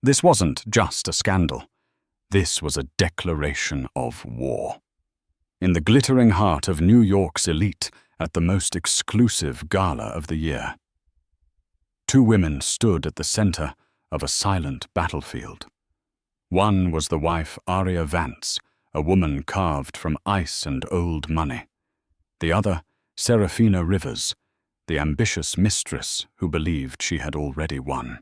This wasn't just a scandal. This was a declaration of war. In the glittering heart of New York's elite, at the most exclusive gala of the year, two women stood at the center of a silent battlefield. One was the wife Aria Vance, a woman carved from ice and old money. The other, Serafina Rivers, the ambitious mistress who believed she had already won.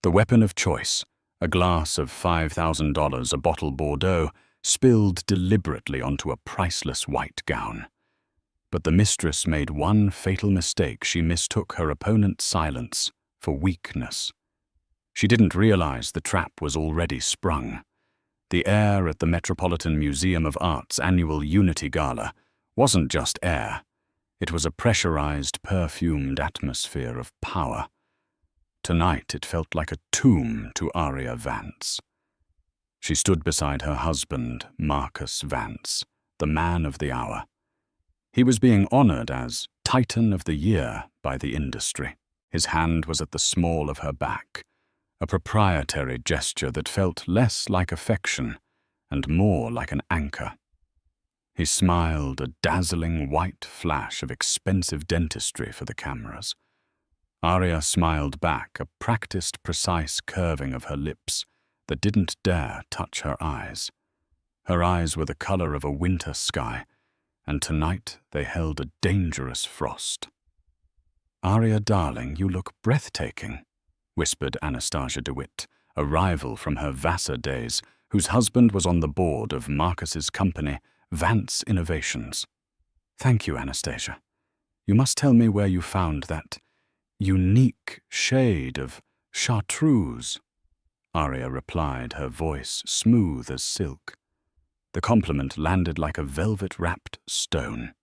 The weapon of choice, a glass of $5,000 a bottle Bordeaux, spilled deliberately onto a priceless white gown. But the mistress made one fatal mistake. She mistook her opponent's silence for weakness. She didn't realize the trap was already sprung. The air at the Metropolitan Museum of Art's annual Unity Gala wasn't just air. It was a pressurized, perfumed atmosphere of power. Tonight it felt like a tomb to Aria Vance. She stood beside her husband, Marcus Vance, the man of the hour. He was being honored as Titan of the Year by the industry. His hand was at the small of her back, a proprietary gesture that felt less like affection and more like an anchor. He smiled, a dazzling white flash of expensive dentistry for the cameras. Aria smiled back, a practiced, precise curving of her lips that didn't dare touch her eyes. Her eyes were the color of a winter sky, and tonight they held a dangerous frost. "Aria, darling, you look breathtaking," whispered Anastasia DeWitt, a rival from her Vassar days, whose husband was on the board of Marcus's company, Vance Innovations. "Thank you, Anastasia. You must tell me where you found that unique shade of chartreuse," Aria replied, her voice smooth as silk. The compliment landed like a velvet-wrapped stone.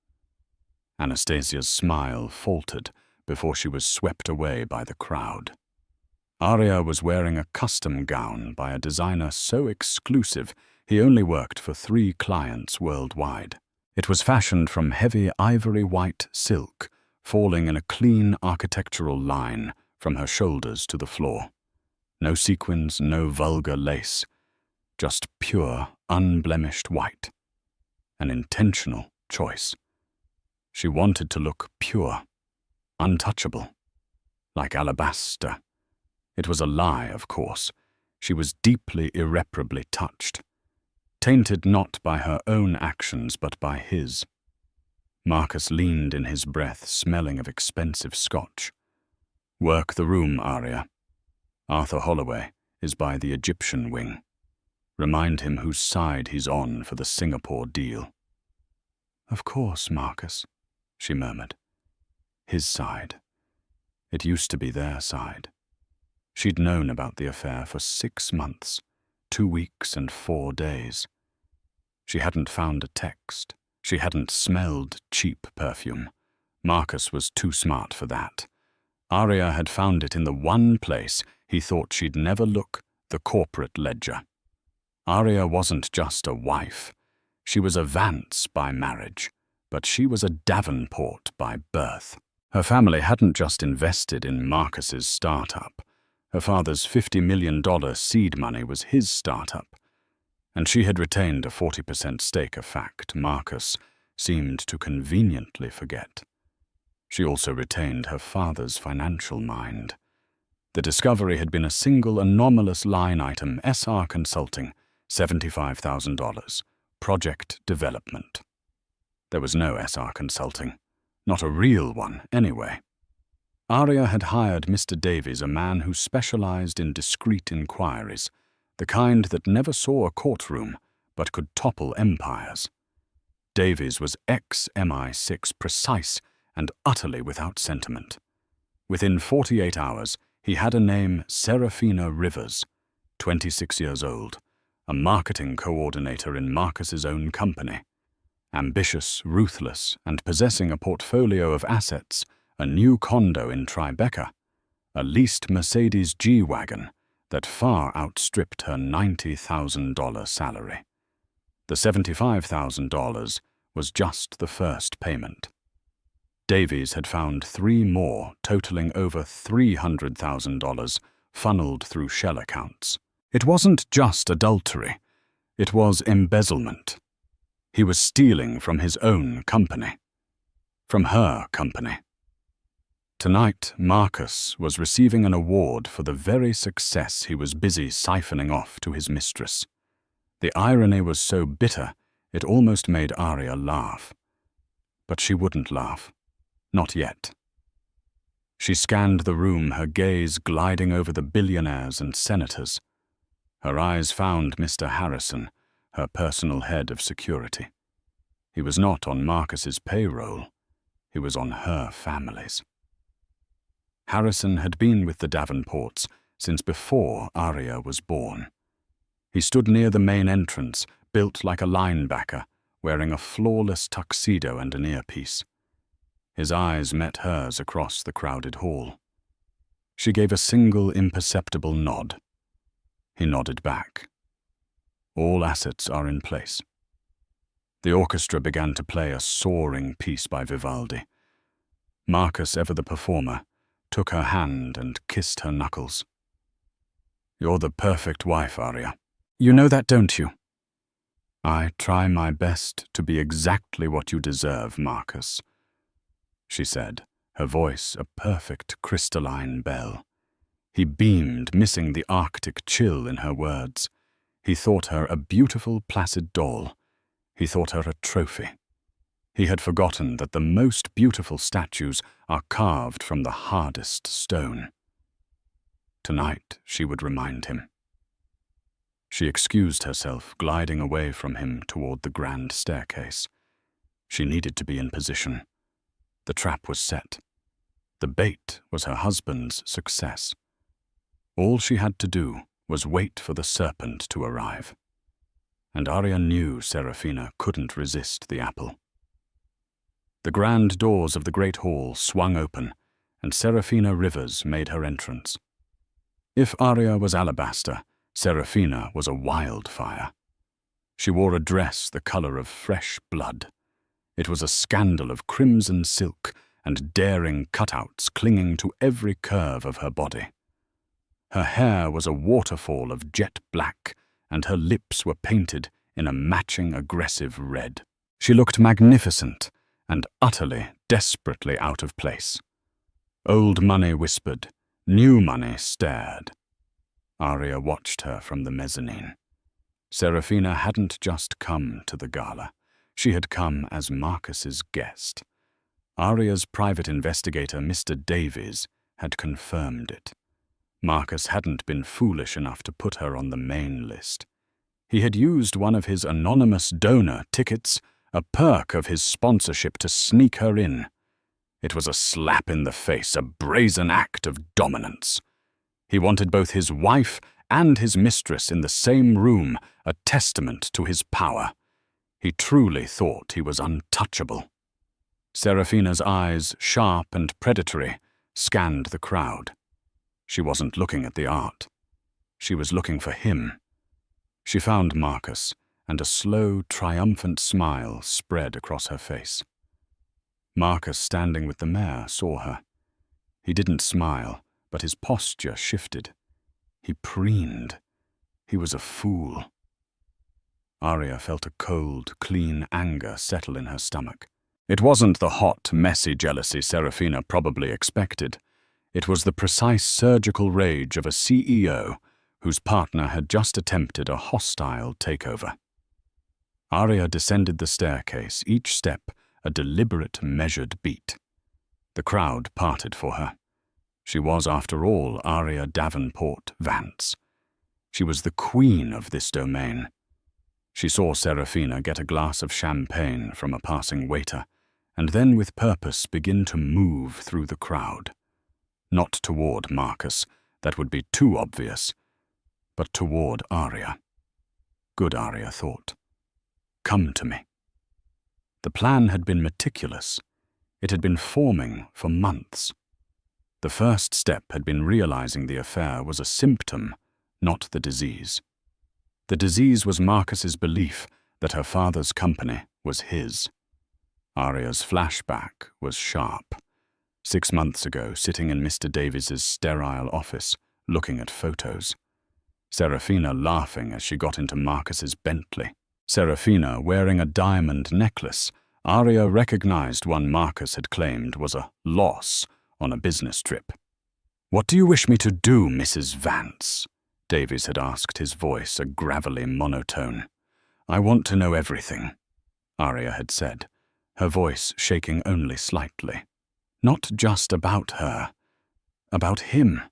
Anastasia's smile faltered before she was swept away by the crowd. Aria was wearing a custom gown by a designer so exclusive he only worked for 3 clients worldwide. It was fashioned from heavy ivory-white silk, falling in a clean architectural line from her shoulders to the floor. No sequins, no vulgar lace, just pure, unblemished white. An intentional choice. She wanted to look pure, untouchable, like alabaster. It was a lie, of course. She was deeply, irreparably touched. Tainted not by her own actions, but by his. Marcus leaned in his breath, smelling of expensive scotch. "Work the room, Aria. Arthur Holloway is by the Egyptian wing. Remind him whose side he's on for the Singapore deal." "Of course, Marcus," she murmured. His side. It used to be their side. She'd known about the affair for 6 months, 2 weeks and 4 days. She hadn't found a text. She hadn't smelled cheap perfume. Marcus was too smart for that. Aria had found it in the one place he thought she'd never look, the corporate ledger. Aria wasn't just a wife. She was a Vance by marriage, but she was a Davenport by birth. Her family hadn't just invested in Marcus's startup. Her father's $50 million seed money was his startup, and she had retained a 40% stake, a fact Marcus seemed to conveniently forget. She also retained her father's financial mind. The discovery had been a single anomalous line item, SR Consulting, $75,000, project development. There was no SR Consulting, not a real one anyway. Aria had hired Mr. Davies, a man who specialized in discreet inquiries, the kind that never saw a courtroom but could topple empires. Davies was ex-MI6, precise and utterly without sentiment. Within 48 hours, he had a name, Serafina Rivers, 26 years old, a marketing coordinator in Marcus's own company. Ambitious, ruthless, and possessing a portfolio of assets, a new condo in Tribeca, a leased Mercedes G-Wagon that far outstripped her $90,000 salary. The $75,000 was just the first payment. Davies had found 3 more, totaling over $300,000, funneled through shell accounts. It wasn't just adultery, it was embezzlement. He was stealing from his own company. From her company. Tonight, Marcus was receiving an award for the very success he was busy siphoning off to his mistress. The irony was so bitter, it almost made Arya laugh. But she wouldn't laugh. Not yet. She scanned the room, her gaze gliding over the billionaires and senators. Her eyes found Mr. Harrison, her personal head of security. He was not on Marcus's payroll. He was on her family's. Harrison had been with the Davenports since before Arya was born. He stood near the main entrance, built like a linebacker, wearing a flawless tuxedo and an earpiece. His eyes met hers across the crowded hall. She gave a single imperceptible nod. He nodded back. All assets are in place. The orchestra began to play a soaring piece by Vivaldi. Marcus, ever the performer, took her hand and kissed her knuckles. "You're the perfect wife, Arya. You know that, don't you?" "I try my best to be exactly what you deserve, Marcus," she said, her voice a perfect crystalline bell. He beamed, missing the Arctic chill in her words. He thought her a beautiful, placid doll. He thought her a trophy. He had forgotten that the most beautiful statues are carved from the hardest stone. Tonight, she would remind him. She excused herself, gliding away from him toward the grand staircase. She needed to be in position. The trap was set. The bait was her husband's success. All she had to do was wait for the serpent to arrive. And Arya knew Serafina couldn't resist the apple. The grand doors of the great hall swung open, and Serafina Rivers made her entrance. If Arya was alabaster, Serafina was a wildfire. She wore a dress the color of fresh blood. It was a scandal of crimson silk and daring cutouts clinging to every curve of her body. Her hair was a waterfall of jet black, and her lips were painted in a matching aggressive red. She looked magnificent and utterly, desperately out of place. Old money whispered, new money stared. Arya watched her from the mezzanine. Serafina hadn't just come to the gala. She had come as Marcus's guest. Arya's private investigator, Mr. Davies, had confirmed it. Marcus hadn't been foolish enough to put her on the main list. He had used one of his anonymous donor tickets, a perk of his sponsorship, to sneak her in. It was a slap in the face, a brazen act of dominance. He wanted both his wife and his mistress in the same room, a testament to his power. He truly thought he was untouchable. Serafina's eyes, sharp and predatory, scanned the crowd. She wasn't looking at the art. She was looking for him. She found Marcus, and a slow, triumphant smile spread across her face. Marcus, standing with the mayor, saw her. He didn't smile, but his posture shifted. He preened. He was a fool. Arya felt a cold, clean anger settle in her stomach. It wasn't the hot, messy jealousy Serafina probably expected. It was the precise surgical rage of a CEO whose partner had just attempted a hostile takeover. Arya descended the staircase, each step a deliberate, measured beat. The crowd parted for her. She was, after all, Arya Davenport Vance. She was the queen of this domain. She saw Serafina get a glass of champagne from a passing waiter, and then with purpose begin to move through the crowd. Not toward Marcus, that would be too obvious, but toward Arya. Good, Arya thought. Come to me. The plan had been meticulous. It had been forming for months. The first step had been realizing the affair was a symptom, not the disease. The disease was Marcus's belief that her father's company was his. Arya's flashback was sharp. 6 months ago, sitting in Mr. Davies's sterile office, looking at photos. Serafina laughing as she got into Marcus's Bentley. Serafina wearing a diamond necklace. Arya recognized one Marcus had claimed was a loss on a business trip. "What do you wish me to do, Mrs. Vance?" Davies had asked, his voice a gravelly monotone. "I want to know everything," Arya had said, her voice shaking only slightly. "Not just about her. About him.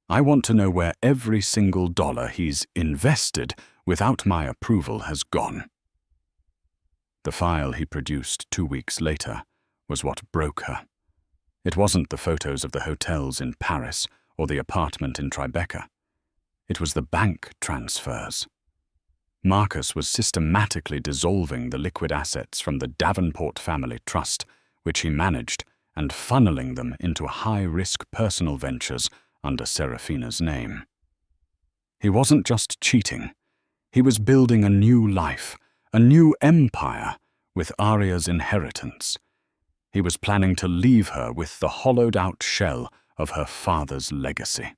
I want to know where every single dollar he's invested without my approval has gone." The file he produced 2 weeks later was what broke her. It wasn't the photos of the hotels in Paris or the apartment in Tribeca. It was the bank transfers. Marcus was systematically dissolving the liquid assets from the Davenport family trust, which he managed, and funneling them into high-risk personal ventures under Serafina's name. He wasn't just cheating. He was building a new life, a new empire with Arya's inheritance. He was planning to leave her with the hollowed-out shell of her father's legacy.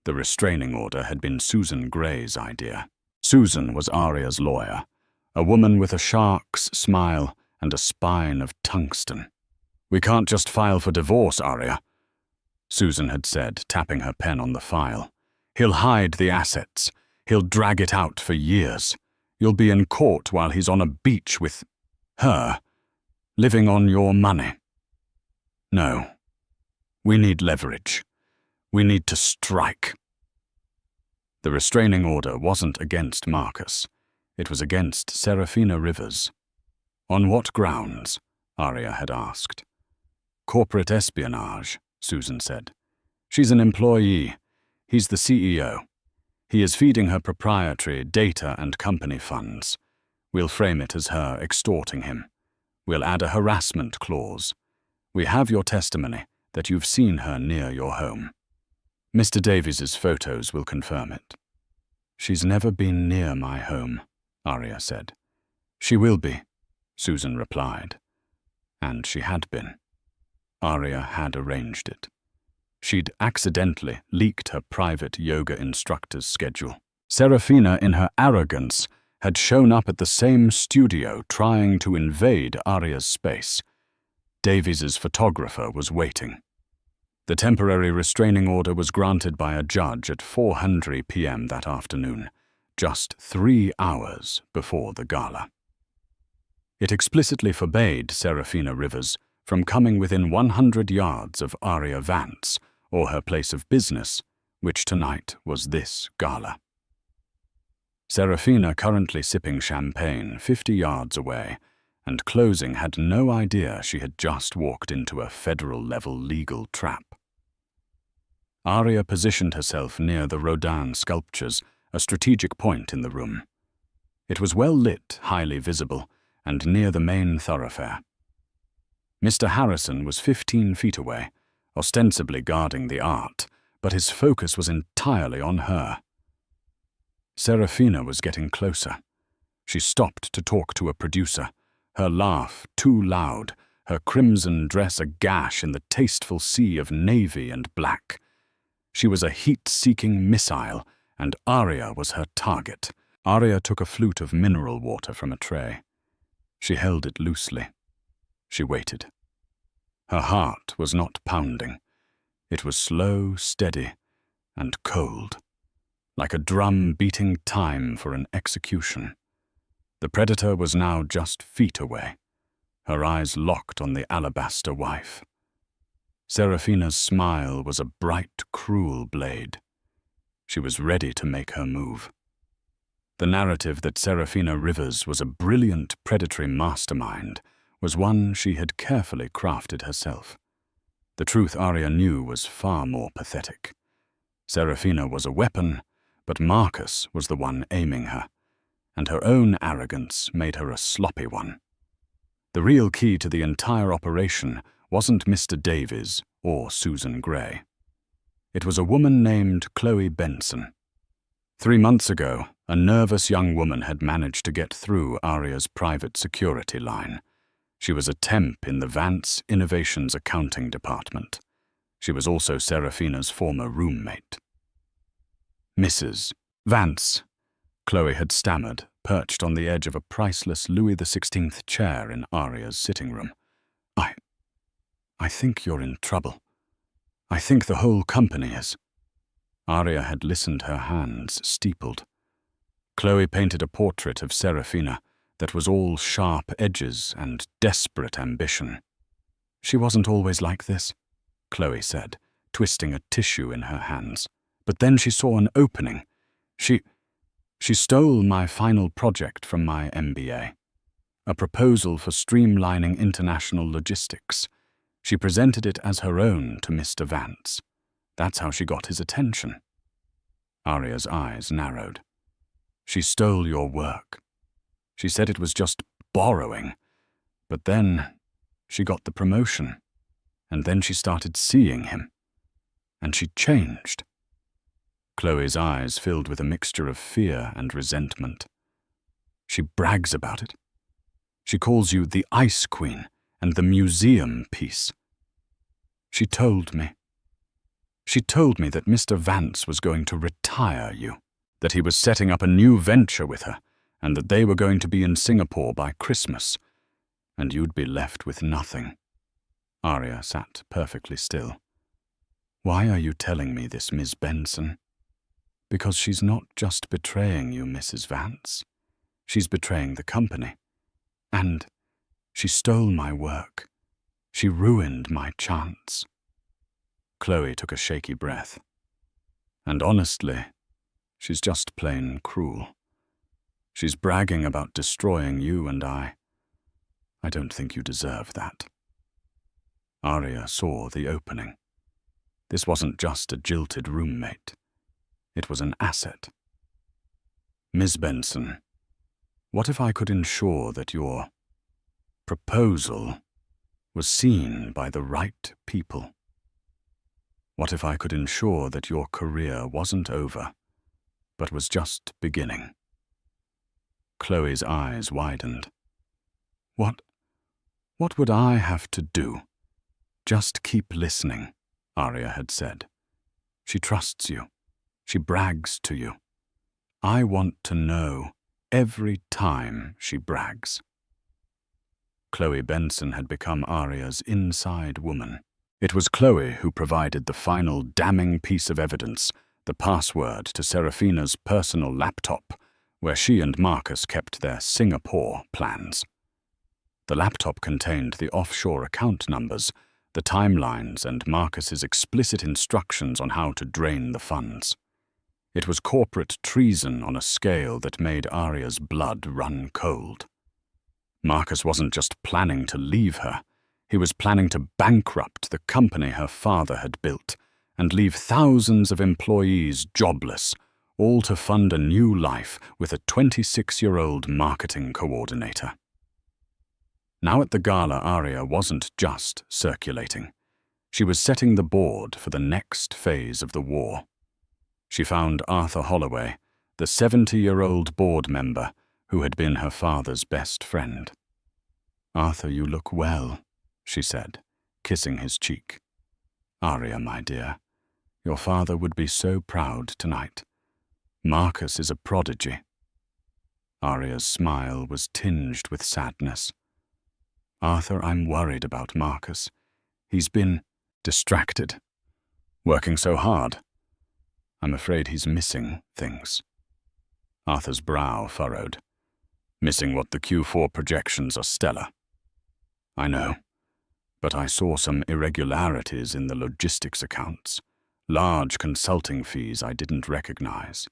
The restraining order had been Susan Gray's idea. Susan was Arya's lawyer, a woman with a shark's smile and a spine of tungsten. "We can't just file for divorce, Arya," Susan had said, tapping her pen on the file. "He'll hide the assets. He'll drag it out for years. You'll be in court while he's on a beach with her, living on your money. No. We need leverage. We need to strike." The restraining order wasn't against Marcus. It was against Serafina Rivers. "On what grounds?" Arya had asked. "Corporate espionage," Susan said. "She's an employee. He's the CEO. He is feeding her proprietary data and company funds. We'll frame it as her extorting him. We'll add a harassment clause. We have your testimony that you've seen her near your home. Mr. Davies's photos will confirm it." "She's never been near my home," Arya said. "She will be," Susan replied. And she had been. Arya had arranged it. She'd accidentally leaked her private yoga instructor's schedule. Serafina, in her arrogance, had shown up at the same studio trying to invade Arya's space. Davies's photographer was waiting. The temporary restraining order was granted by a judge at 4:00 p.m. that afternoon, just 3 hours before the gala. It explicitly forbade Serafina Rivers from coming within 100 yards of Arya Vance or her place of business, which tonight was this gala. Serafina, currently sipping champagne 50 yards away, and closing, had no idea she had just walked into a federal-level legal trap. Arya positioned herself near the Rodin sculptures, a strategic point in the room. It was well lit, highly visible, and near the main thoroughfare. Mr. Harrison was 15 feet away, ostensibly guarding the art, but his focus was entirely on her. Serafina was getting closer. She stopped to talk to a producer, her laugh too loud, her crimson dress a gash in the tasteful sea of navy and black. She was a heat-seeking missile, and Arya was her target. Arya took a flute of mineral water from a tray. She held it loosely. She waited. Her heart was not pounding. It was slow, steady, and cold, like a drum beating time for an execution. The predator was now just feet away, her eyes locked on the alabaster wife. Serafina's smile was a bright, cruel blade. She was ready to make her move. The narrative that Serafina Rivers was a brilliant predatory mastermind was one she had carefully crafted herself. The truth Arya knew was far more pathetic. Serafina was a weapon, but Marcus was the one aiming her, and her own arrogance made her a sloppy one. The real key to the entire operation wasn't Mr. Davies or Susan Gray. It was a woman named Chloe Benson. 3 months ago, a nervous young woman had managed to get through Arya's private security line. She was a temp in the Vance Innovations accounting department. She was also Seraphina's former roommate. Mrs. Vance, Chloe had stammered, perched on the edge of a priceless Louis XVI chair in Aria's sitting room. I think you're in trouble. I think the whole company is. Aria had listened, her hands steepled. Chloe painted a portrait of Seraphina that was all sharp edges and desperate ambition. She wasn't always like this, Chloe said, twisting a tissue in her hands. But then she saw an opening. She stole my final project from my MBA, a proposal for streamlining international logistics. She presented it as her own to Mr. Vance. That's how she got his attention. Aria's eyes narrowed. She stole your work. She said it was just borrowing. But then she got the promotion. And then she started seeing him. And she changed. Chloe's eyes filled with a mixture of fear and resentment. She brags about it. She calls you the Ice Queen and the museum piece. She told me that Mr. Vance was going to retire you, that he was setting up a new venture with her, and that they were going to be in Singapore by Christmas, and you'd be left with nothing. Aria sat perfectly still. Why are you telling me this, Miss Benson? Because she's not just betraying you, Mrs. Vance. She's betraying the company. And she stole my work. She ruined my chance. Chloe took a shaky breath. And honestly, she's just plain cruel. She's bragging about destroying you and I don't think you deserve that. Aria saw the opening. This wasn't just a jilted roommate. It was an asset. Miss Benson, what if I could ensure that your proposal was seen by the right people? What if I could ensure that your career wasn't over, but was just beginning? Chloe's eyes widened. What would I have to do? Just keep listening, Aria had said. She trusts you. She brags to you. I want to know every time she brags. Chloe Benson had become Aria's inside woman. It was Chloe who provided the final damning piece of evidence, the password to Seraphina's personal laptop, where she and Marcus kept their Singapore plans. The laptop contained the offshore account numbers, the timelines, and Marcus's explicit instructions on how to drain the funds. It was corporate treason on a scale that made Aria's blood run cold. Marcus wasn't just planning to leave her. He was planning to bankrupt the company her father had built and leave thousands of employees jobless, all to fund a new life with a 26-year-old marketing coordinator. Now at the gala, Aria wasn't just circulating. She was setting the board for the next phase of the war. She found Arthur Holloway, the 70-year-old board member who had been her father's best friend. "Arthur, you look well," she said, kissing his cheek. "Aria, my dear, your father would be so proud tonight. Marcus is a prodigy." Aria's smile was tinged with sadness. "Arthur, I'm worried about Marcus. He's been distracted, working so hard. I'm afraid he's missing things." Arthur's brow furrowed. "Missing what? The Q4 projections are stellar." "I know, but I saw some irregularities in the logistics accounts, large consulting fees I didn't recognize.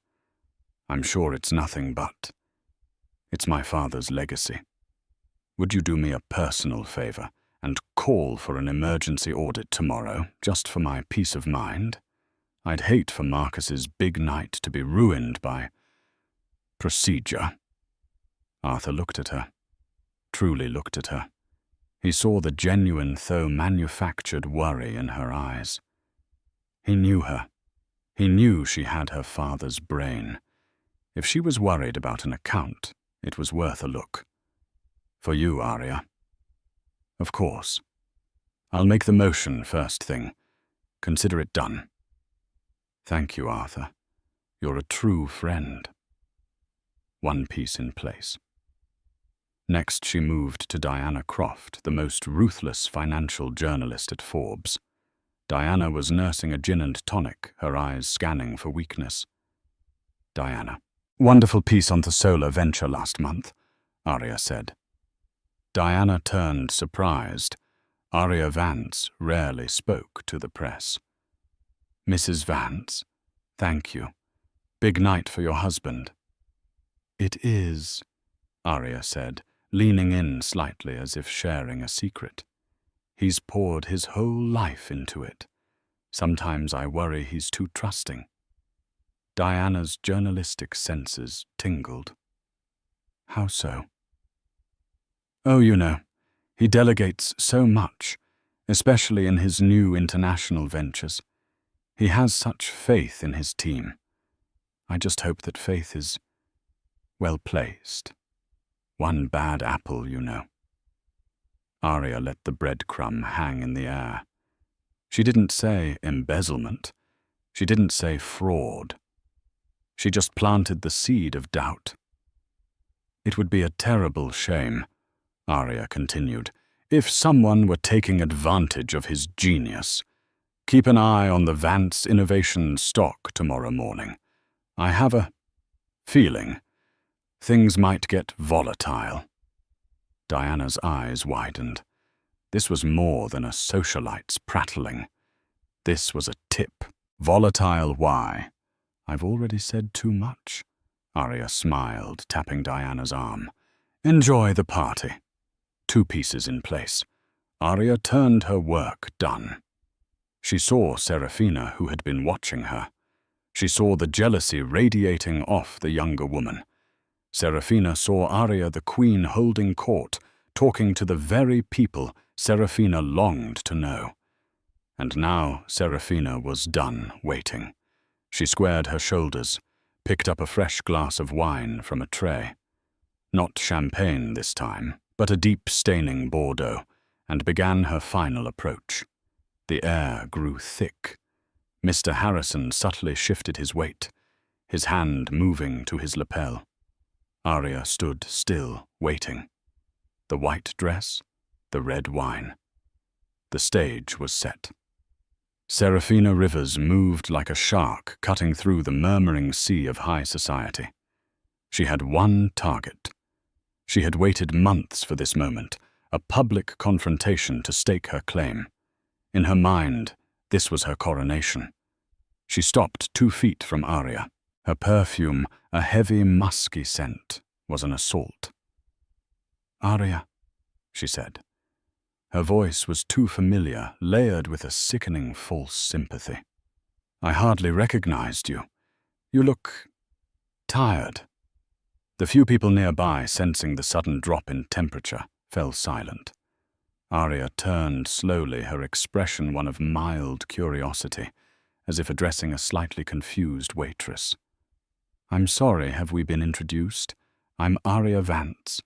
I'm sure it's nothing but it's my father's legacy. Would you do me a personal favor and call for an emergency audit tomorrow, just for my peace of mind? I'd hate for Marcus's big night to be ruined by procedure." Arthur looked at her, truly looked at her. He saw the genuine, though manufactured, worry in her eyes. He knew her. He knew she had her father's brain. If she was worried about an account, it was worth a look. "For you, Aria." "Of course. I'll make the motion first thing. Consider it done." "Thank you, Arthur. You're a true friend." One piece in place. Next, she moved to Diana Croft, the most ruthless financial journalist at Forbes. Diana was nursing a gin and tonic, her eyes scanning for weakness. Diana. "Wonderful piece on the solar venture last month," Arya said. Diana turned surprised. Arya Vance rarely spoke to the press. "Mrs. Vance, thank you. Big night for your husband." "It is," Arya said, leaning in slightly as if sharing a secret. "He's poured his whole life into it. Sometimes I worry he's too trusting." Diana's journalistic senses tingled. "How so?" "Oh, you know, he delegates so much, especially in his new international ventures. He has such faith in his team. I just hope that faith is well placed. One bad apple, you know." Arya let the breadcrumb hang in the air. She didn't say embezzlement. She didn't say fraud. She just planted the seed of doubt. "It would be a terrible shame," Arya continued, "if someone were taking advantage of his genius. Keep an eye on the Vance Innovation stock tomorrow morning. I have a feeling things might get volatile." Diana's eyes widened. This was more than a socialite's prattling. This was a tip. "Volatile why?" "I've already said too much." Arya smiled, tapping Diana's arm. "Enjoy the party." Two pieces in place. Arya turned her work done. She saw Serafina, who had been watching her. She saw the jealousy radiating off the younger woman. Serafina saw Arya the queen holding court, talking to the very people Serafina longed to know. And now Serafina was done waiting. She squared her shoulders, picked up a fresh glass of wine from a tray. Not champagne this time, but a deep staining Bordeaux, and began her final approach. The air grew thick. Mr. Harrison subtly shifted his weight, his hand moving to his lapel. Arya stood still, waiting. The white dress, the red wine. The stage was set. Serafina Rivers moved like a shark cutting through the murmuring sea of high society. She had one target. She had waited months for this moment, a public confrontation to stake her claim. In her mind, this was her coronation. She stopped 2 feet from Arya. Her perfume, a heavy, musky scent, was an assault. "Arya," she said. Her voice was too familiar, layered with a sickening false sympathy. "I hardly recognized you. You look tired." The few people nearby, sensing the sudden drop in temperature, fell silent. Arya turned slowly, her expression one of mild curiosity, as if addressing a slightly confused waitress. "I'm sorry, have we been introduced? I'm Arya Vance."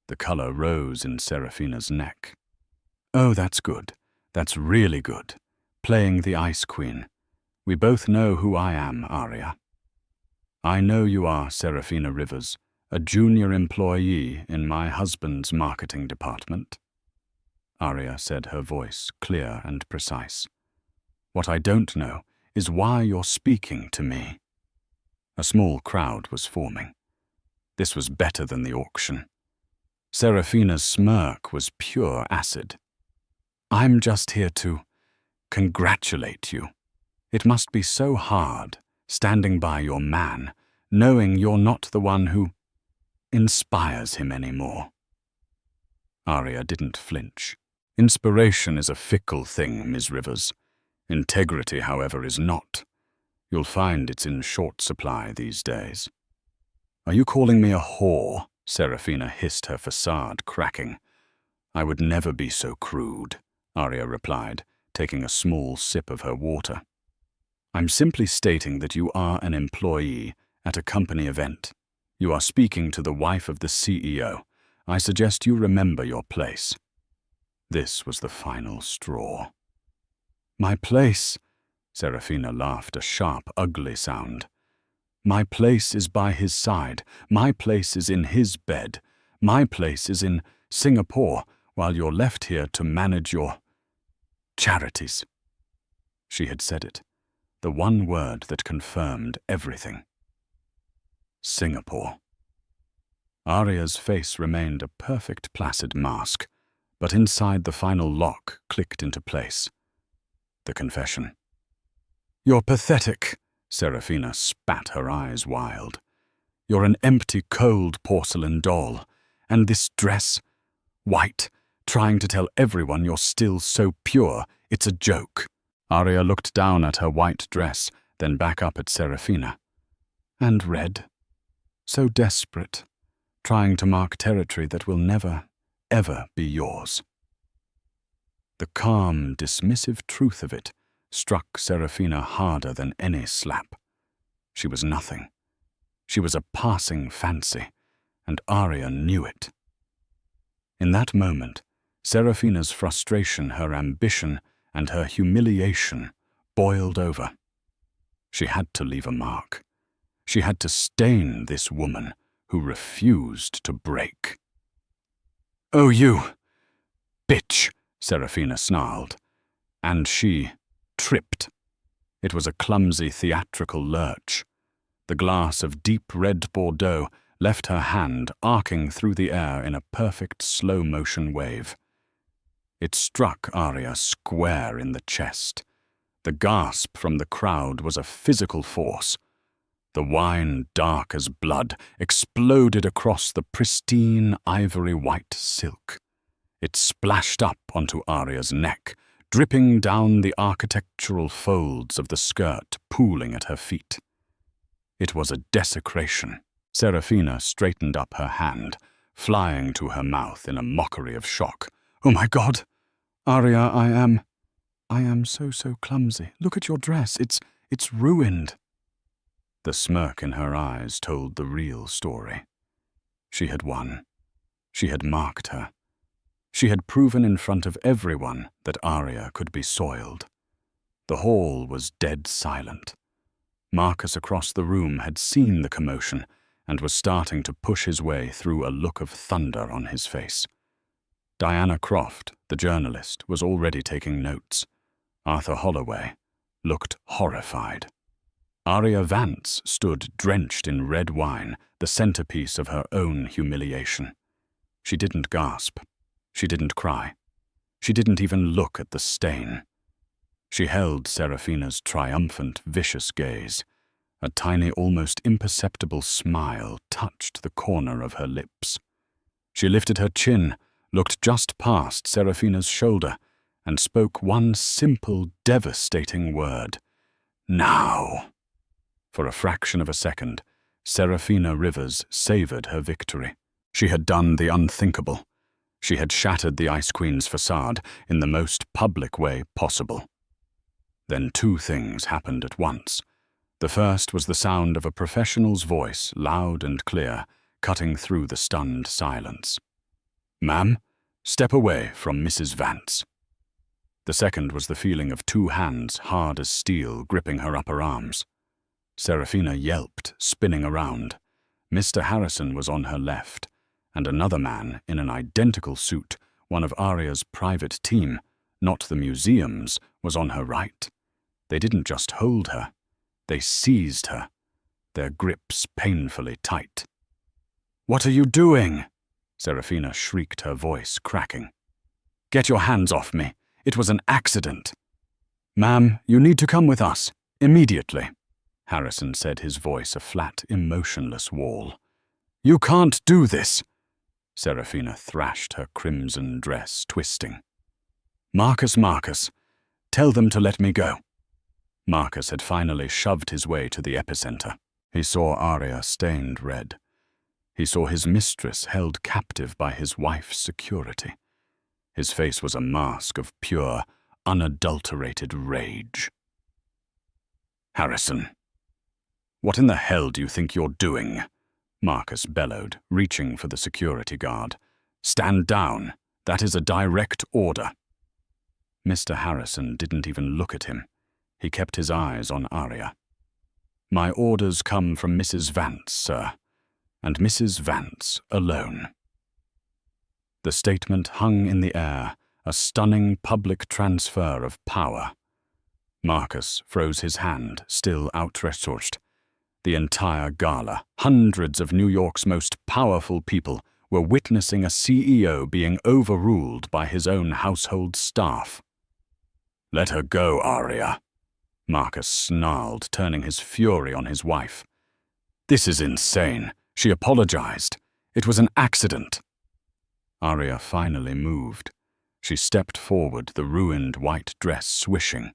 The color rose in Serafina's neck. "Oh, that's good. That's really good. Playing the Ice Queen. We both know who I am, Arya." "I know you are Serafina Rivers, a junior employee in my husband's marketing department." Arya said, her voice clear and precise. "What I don't know is why you're speaking to me." A small crowd was forming. This was better than the auction. Serafina's smirk was pure acid. "I'm just here to congratulate you. It must be so hard, standing by your man, knowing you're not the one who inspires him anymore." Arya didn't flinch. "Inspiration is a fickle thing, Ms. Rivers. Integrity, however, is not. You'll find it's in short supply these days." "Are you calling me a whore?" Serafina hissed, her facade cracking. "I would never be so crude," Arya replied, taking a small sip of her water. "I'm simply stating that you are an employee at a company event. You are speaking to the wife of the CEO. I suggest you remember your place." This was the final straw. "My place?" Serafina laughed a sharp, ugly sound. My place is by his side. My place is in his bed. My place is in Singapore, while you're left here to manage your charities. She had said it, the one word that confirmed everything. Singapore. Aria's face remained a perfect placid mask, but inside the final lock clicked into place. The confession. You're pathetic, Serafina spat her eyes wild. You're an empty, cold porcelain doll, and this dress, white, trying to tell everyone you're still so pure, it's a joke. Aria looked down at her white dress, then back up at Serafina. And red. So desperate, trying to mark territory that will never, ever be yours. The calm, dismissive truth of it struck Serafina harder than any slap. She was nothing. She was a passing fancy, and Aria knew it. In that moment, Serafina's frustration, her ambition, and her humiliation boiled over. She had to leave a mark. She had to stain this woman who refused to break. "Oh, you bitch," Serafina snarled, and she tripped. It was a clumsy theatrical lurch. The glass of deep red Bordeaux left her hand arcing through the air in a perfect slow-motion wave. It struck Aria square in the chest. The gasp from the crowd was a physical force. The wine, dark as blood, exploded across the pristine ivory-white silk. It splashed up onto Aria's neck, dripping down the architectural folds of the skirt pooling at her feet. It was a desecration. Serafina straightened up her hand, flying to her mouth in a mockery of shock. "Oh my God! Aria, I am so clumsy. Look at your dress. It's ruined." The smirk in her eyes told the real story. She had won. She had marked her. She had proven in front of everyone that Aria could be soiled. The hall was dead silent. Marcus across the room had seen the commotion and was starting to push his way through, a look of thunder on his face. Diana Croft, the journalist, was already taking notes. Arthur Holloway looked horrified. Aria Vance stood drenched in red wine, the centerpiece of her own humiliation. She didn't gasp. She didn't cry. She didn't even look at the stain. She held Serafina's triumphant, vicious gaze. A tiny, almost imperceptible smile touched the corner of her lips. She lifted her chin, looked just past Serafina's shoulder, and spoke one simple, devastating word. "Now." For a fraction of a second, Serafina Rivers savored her victory. She had done the unthinkable. She had shattered the Ice Queen's facade in the most public way possible. Then two things happened at once. The first was the sound of a professional's voice, loud and clear, cutting through the stunned silence. "Ma'am, step away from Mrs. Vance." The second was the feeling of two hands, hard as steel, gripping her upper arms. Serafina yelped, spinning around. Mr. Harrison was on her left, and another man in an identical suit, one of Aria's private team, not the museum's, was on her right. They didn't just hold her. They seized her, their grips painfully tight. "What are you doing?" Serafina shrieked, her voice cracking. "Get your hands off me. It was an accident." "Ma'am, you need to come with us, immediately," Harrison said, his voice a flat, emotionless wall. "You can't do this," Serafina thrashed, her crimson dress twisting. Marcus, tell them to let me go." Marcus had finally shoved his way to the epicenter. He saw Aria stained red. He saw his mistress held captive by his wife's security. His face was a mask of pure, unadulterated rage. "Harrison, what in the hell do you think you're doing?" Marcus bellowed, reaching for the security guard. "Stand down. That is a direct order." Mr. Harrison didn't even look at him. He kept his eyes on Arya. "My orders come from Mrs. Vance, sir, and Mrs. Vance alone." The statement hung in the air, a stunning public transfer of power. Marcus froze his hand, still outstretched. The entire gala, hundreds of New York's most powerful people, were witnessing a CEO being overruled by his own household staff. "Let her go, Arya," Marcus snarled, turning his fury on his wife. "This is insane. She apologized. It was an accident." Arya finally moved. She stepped forward, the ruined white dress swishing.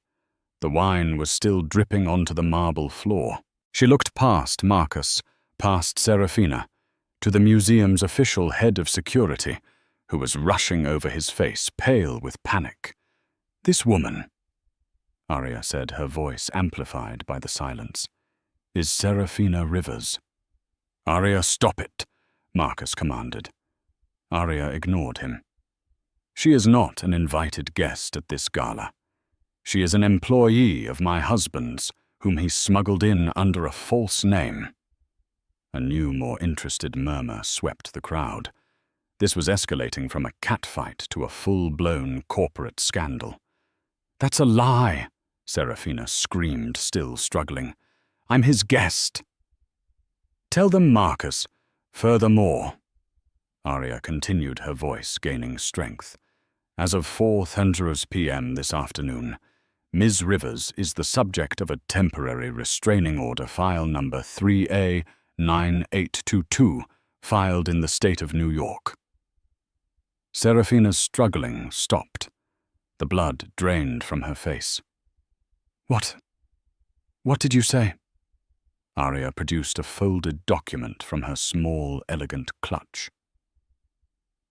The wine was still dripping onto the marble floor. She looked past Marcus, past Serafina, to the museum's official head of security, who was rushing over his face, pale with panic. "This woman," Arya said, her voice amplified by the silence, "is Serafina Rivers." "Arya, stop it," Marcus commanded. Arya ignored him. "She is not an invited guest at this gala. She is an employee of my husband's, whom he smuggled in under a false name." A new, more interested murmur swept the crowd. This was escalating from a catfight to a full-blown corporate scandal. "That's a lie," Serafina screamed, still struggling. "I'm his guest." "Tell them, Marcus. Furthermore," Arya continued, her voice gaining strength, "as of 4:00 p.m. this afternoon, Ms. Rivers is the subject of a temporary restraining order file number 3A9822, filed in the state of New York." Serafina's struggling stopped. The blood drained from her face. What did you say?" Arya produced a folded document from her small, elegant clutch.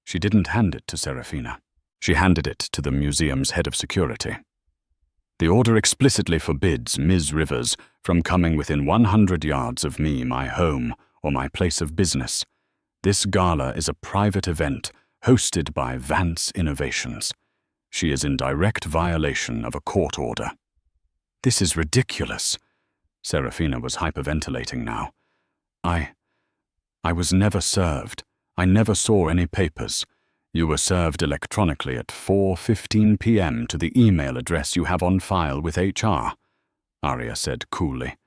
She didn't hand it to Serafina. She handed it to the museum's head of security. "The order explicitly forbids Ms. Rivers from coming within 100 yards of me, my home, or my place of business. This gala is a private event hosted by Vance Innovations. She is in direct violation of a court order." "This is ridiculous." Serafina was hyperventilating now. I was never served. I never saw any papers. You were served electronically at 4:15 p.m. to the email address you have on file with HR, Arya said coolly.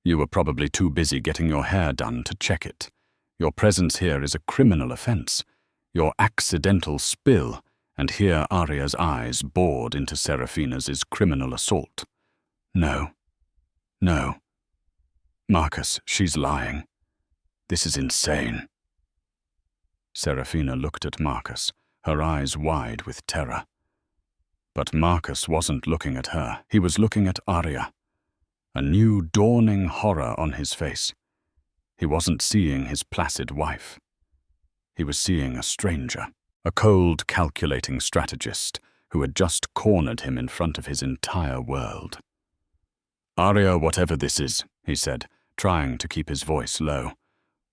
"You were probably too busy getting your hair done to check it. Your presence here is a criminal offense. Your accidental spill," and here Arya's eyes bored into Serafina's, "is criminal assault." No. "Marcus, she's lying. This is insane." Serafina looked at Marcus, her eyes wide with terror. But Marcus wasn't looking at her. He was looking at Arya. A new dawning horror on his face. He wasn't seeing his placid wife. He was seeing a stranger, a cold, calculating strategist who had just cornered him in front of his entire world. "Arya, whatever this is," he said, trying to keep his voice low,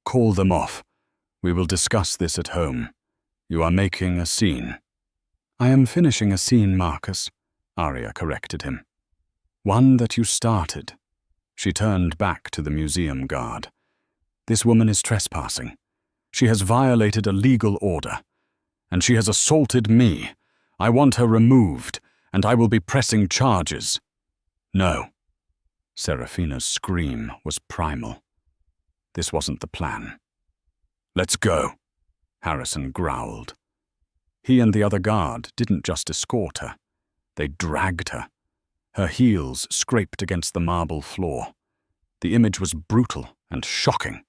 "call them off. We will discuss this at home. You are making a scene." "I am finishing a scene, Marcus," Arya corrected him. "One that you started." She turned back to the museum guard. "This woman is trespassing. She has violated a legal order. And she has assaulted me. I want her removed, and I will be pressing charges." "No." Serafina's scream was primal. This wasn't the plan. "Let's go," Harrison growled. He and the other guard didn't just escort her. They dragged her. Her heels scraped against the marble floor. The image was brutal and shocking.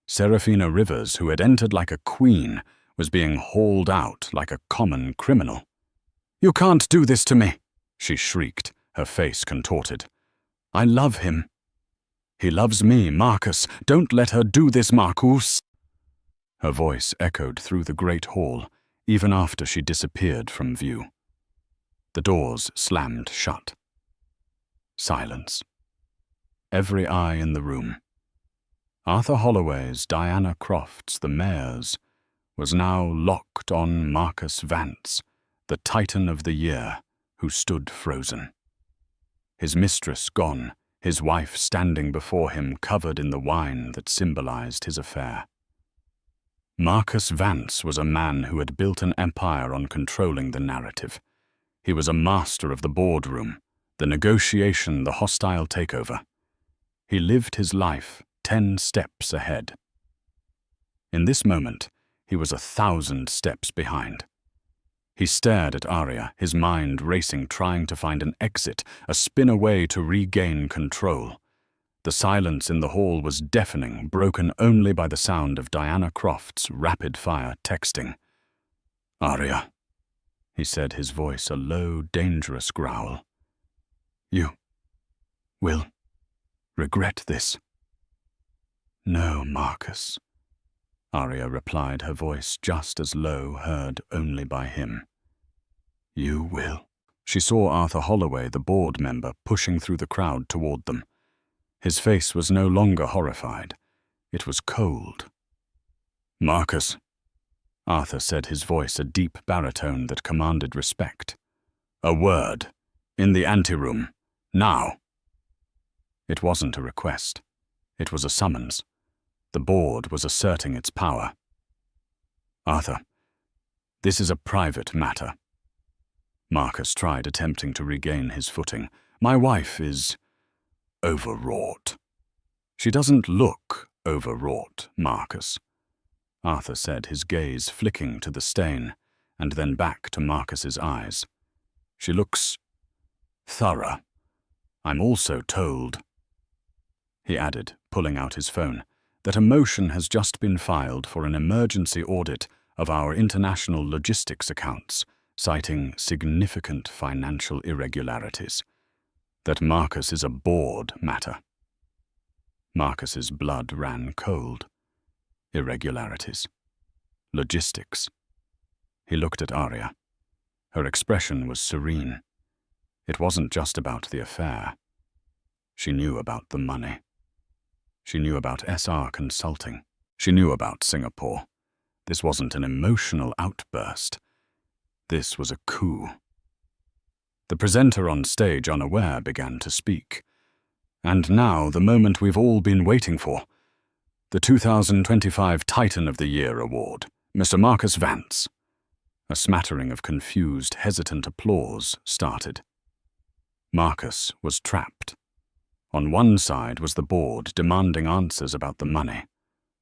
Serafina Rivers, who had entered like a queen, was being hauled out like a common criminal. "You can't do this to me," she shrieked, her face contorted. "I love him." "He loves me, Marcus. Don't let her do this, Marcus." Her voice echoed through the great hall, even after she disappeared from view. The doors slammed shut. Silence. Every eye in the room. Arthur Holloway's, Diana Croft's, the mayor's, was now locked on Marcus Vance, the titan of the year, who stood frozen. His mistress gone, his wife standing before him covered in the wine that symbolized his affair. Marcus Vance was a man who had built an empire on controlling the narrative. He was a master of the boardroom, the negotiation, the hostile takeover. He lived his life 10 steps ahead. In this moment, he was 1,000 steps behind. He stared at Arya, his mind racing, trying to find an exit, a spin away to regain control. The silence in the hall was deafening, broken only by the sound of Diana Croft's rapid-fire texting. "Arya," he said, his voice a low, dangerous growl. "You will regret this." "No, Marcus," Arya replied, her voice just as low, heard only by him. "You will." She saw Arthur Holloway, the board member, pushing through the crowd toward them. His face was no longer horrified. It was cold. "Marcus," Arthur said, his voice a deep baritone that commanded respect. "A word. In the anteroom. Now." It wasn't a request. It was a summons. The board was asserting its power. "Arthur, this is a private matter." Marcus tried, attempting to regain his footing. "My wife is overwrought." "She doesn't look overwrought, Marcus," Arthur said, his gaze flicking to the stain, and then back to Marcus's eyes. "She looks thorough. I'm also told," he added, pulling out his phone, "that a motion has just been filed for an emergency audit of our international logistics accounts, citing significant financial irregularities. That Marcus is a board matter." Marcus's blood ran cold. Irregularities. Logistics. He looked at Arya. Her expression was serene. It wasn't just about the affair. She knew about the money. She knew about SR Consulting. She knew about Singapore. This wasn't an emotional outburst. This was a coup. The presenter on stage, unaware, began to speak. "And now, the moment we've all been waiting for. The 2025 Titan of the Year award, Mr. Marcus Vance." A smattering of confused, hesitant applause started. Marcus was trapped. On one side was the board demanding answers about the money.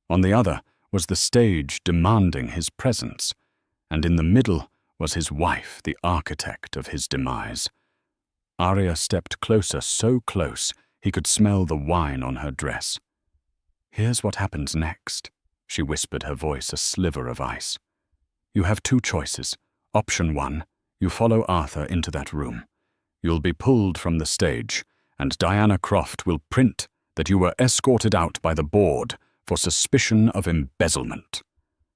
On the other was the stage demanding his presence. And in the middle was his wife, the architect of his demise. Arya stepped closer, so close he could smell the wine on her dress. "Here's what happens next," she whispered, her voice a sliver of ice. "You have 2 choices. Option 1, you follow Arthur into that room. You'll be pulled from the stage, and Diana Croft will print that you were escorted out by the board for suspicion of embezzlement.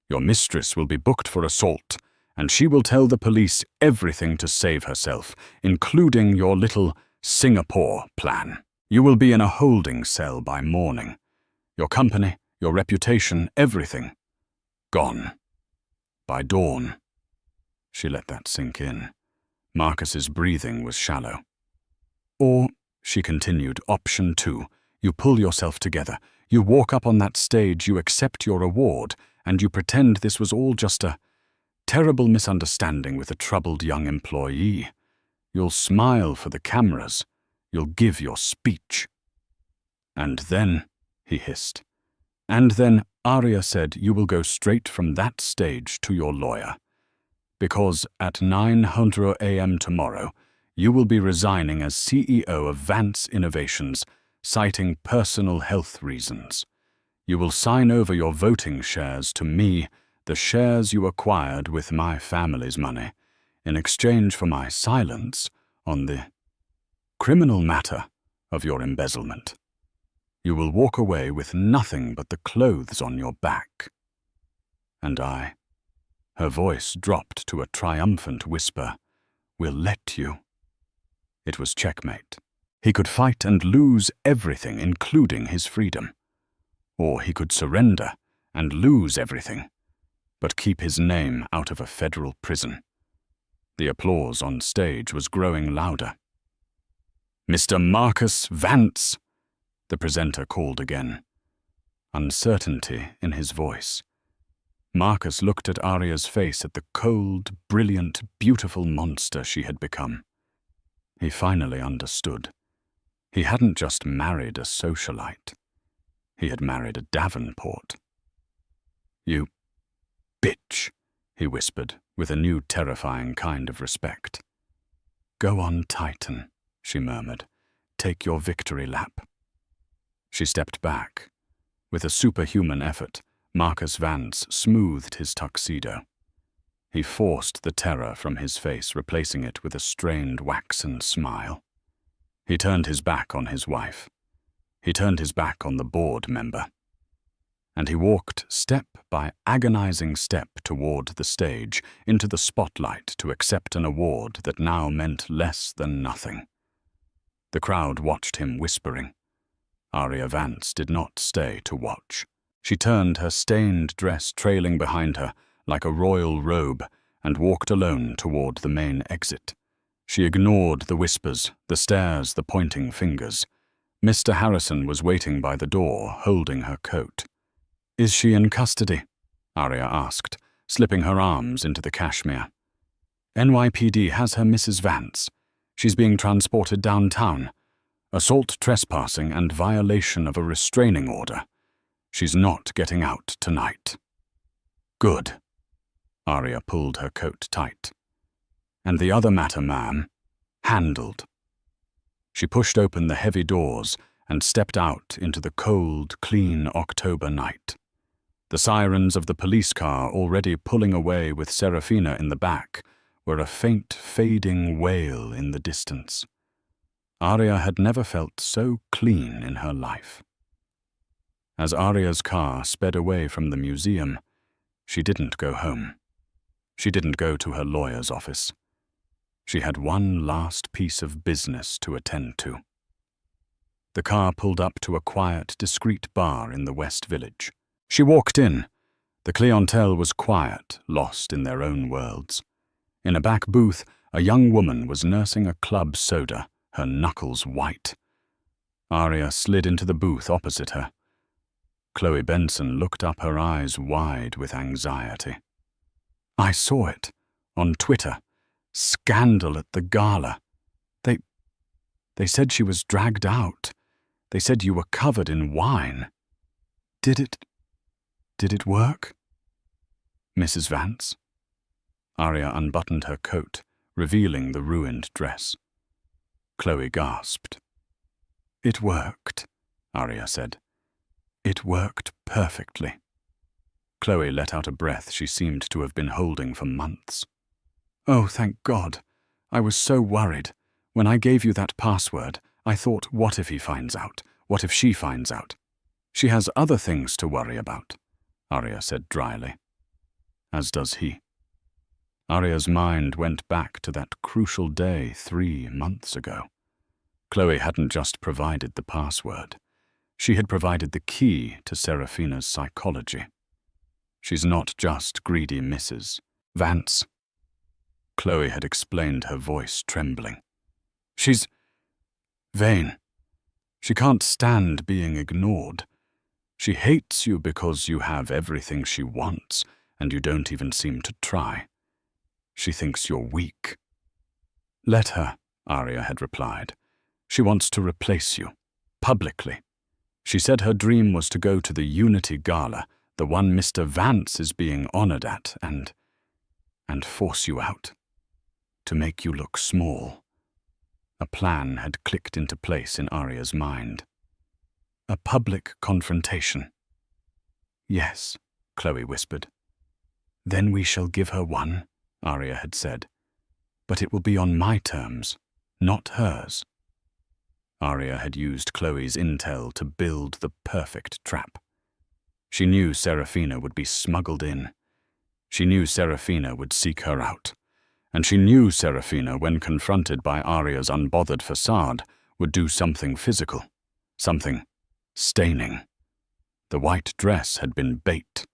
Your mistress will be booked for assault, and she will tell the police everything to save herself, including your little Singapore plan. You will be in a holding cell by morning. Your company, your reputation, everything, gone. By dawn." She let that sink in. Marcus's breathing was shallow. "Or," she continued, "option 2, you pull yourself together. You walk up on that stage, you accept your award, and you pretend this was all just a terrible misunderstanding with a troubled young employee. You'll smile for the cameras. You'll give your speech." "And then," he hissed. "And then," Arya said, "you will go straight from that stage to your lawyer. Because at 9:00 a.m. tomorrow, you will be resigning as CEO of Vance Innovations, citing personal health reasons. You will sign over your voting shares to me, the shares you acquired with my family's money, in exchange for my silence on the criminal matter of your embezzlement. You will walk away with nothing but the clothes on your back. And I," her voice dropped to a triumphant whisper, "will let you." It was checkmate. He could fight and lose everything, including his freedom. Or he could surrender and lose everything, but keep his name out of a federal prison. The applause on stage was growing louder. "Mr. Marcus Vance," the presenter called again, uncertainty in his voice. Marcus looked at Arya's face, at the cold, brilliant, beautiful monster she had become. He finally understood. He hadn't just married a socialite. He had married a Davenport. "You bitch," he whispered, with a new terrifying kind of respect. "Go on, Titan," she murmured. "Take your victory lap." She stepped back. With a superhuman effort, Marcus Vance smoothed his tuxedo. He forced the terror from his face, replacing it with a strained waxen smile. He turned his back on his wife. He turned his back on the board member. And he walked step by agonizing step toward the stage, into the spotlight, to accept an award that now meant less than nothing. The crowd watched him, whispering. Arya Vance did not stay to watch. She turned, her stained dress trailing behind her like a royal robe, and walked alone toward the main exit. She ignored the whispers, the stares, the pointing fingers. Mr. Harrison was waiting by the door, holding her coat. "Is she in custody?" Arya asked, slipping her arms into the cashmere. "NYPD has her, Mrs. Vance. She's being transported downtown. Assault, trespassing, and violation of a restraining order. She's not getting out tonight." "Good." Arya pulled her coat tight. "And the other matter, ma'am, handled." She pushed open the heavy doors and stepped out into the cold, clean October night. The sirens of the police car, already pulling away with Serafina in the back, were a faint, fading wail in the distance. Arya had never felt so clean in her life. As Arya's car sped away from the museum, she didn't go home. She didn't go to her lawyer's office. She had one last piece of business to attend to. The car pulled up to a quiet, discreet bar in the West Village. She walked in. The clientele was quiet, lost in their own worlds. In a back booth, a young woman was nursing a club soda, her knuckles white. Arya slid into the booth opposite her. Chloe Benson looked up, her eyes wide with anxiety. "I saw it. On Twitter. Scandal at the gala. They said she was dragged out. They said you were covered in wine. Did it work? Mrs. Vance?" Arya unbuttoned her coat, revealing the ruined dress. Chloe gasped. "It worked," Arya said. "It worked perfectly." Chloe let out a breath she seemed to have been holding for months. "Oh, thank God. I was so worried. When I gave you that password, I thought, what if he finds out? What if she finds out? She has other things to worry about," Arya said dryly. "As does he." Arya's mind went back to that crucial day 3 months ago. Chloe hadn't just provided the password. She had provided the key to Serafina's psychology. "She's not just greedy Mrs. Vance." Chloe had explained, her voice trembling. "She's vain. She can't stand being ignored. She hates you because you have everything she wants, and you don't even seem to try. She thinks you're weak." "Let her," Arya had replied. "She wants to replace you, publicly. She said her dream was to go to the Unity Gala, the one Mr. Vance is being honored at, and force you out. To make you look small." A plan had clicked into place in Arya's mind. "A public confrontation." "Yes," Chloe whispered. "Then we shall give her one," Arya had said. "But it will be on my terms, not hers." Arya had used Chloe's intel to build the perfect trap. She knew Serafina would be smuggled in. She knew Serafina would seek her out. And she knew Serafina, when confronted by Arya's unbothered facade, would do something physical, something staining. The white dress had been bait.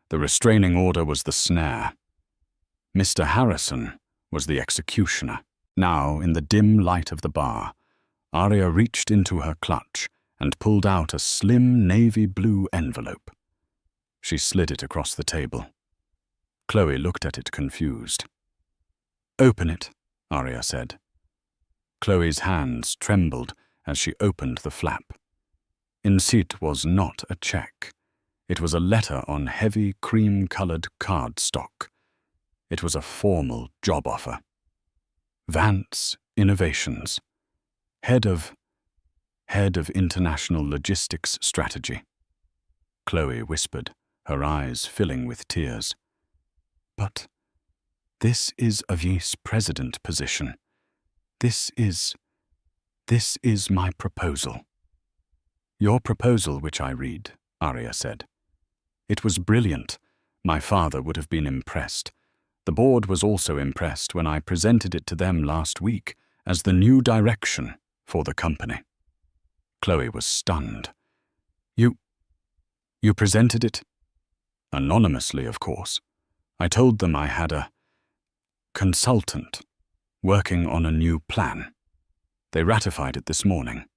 The restraining order was the snare. Mr. Harrison was the executioner. Now, in the dim light of the bar, Arya reached into her clutch and pulled out a slim navy blue envelope. She slid it across the table. Chloe looked at it confused. "Open it," Arya said. Chloe's hands trembled as she opened the flap. Inside was not a check. It was a letter on heavy cream-colored cardstock. It was a formal job offer. Vance Innovations. Head of International Logistics Strategy. Chloe whispered, her eyes filling with tears. "But this is a vice president position. This is my proposal." "Your proposal, which I read," Arya said. "It was brilliant. My father would have been impressed. The board was also impressed when I presented it to them last week as the new direction for the company." Chloe was stunned. You presented it?" "Anonymously, of course. I told them I had a consultant working on a new plan. They ratified it this morning.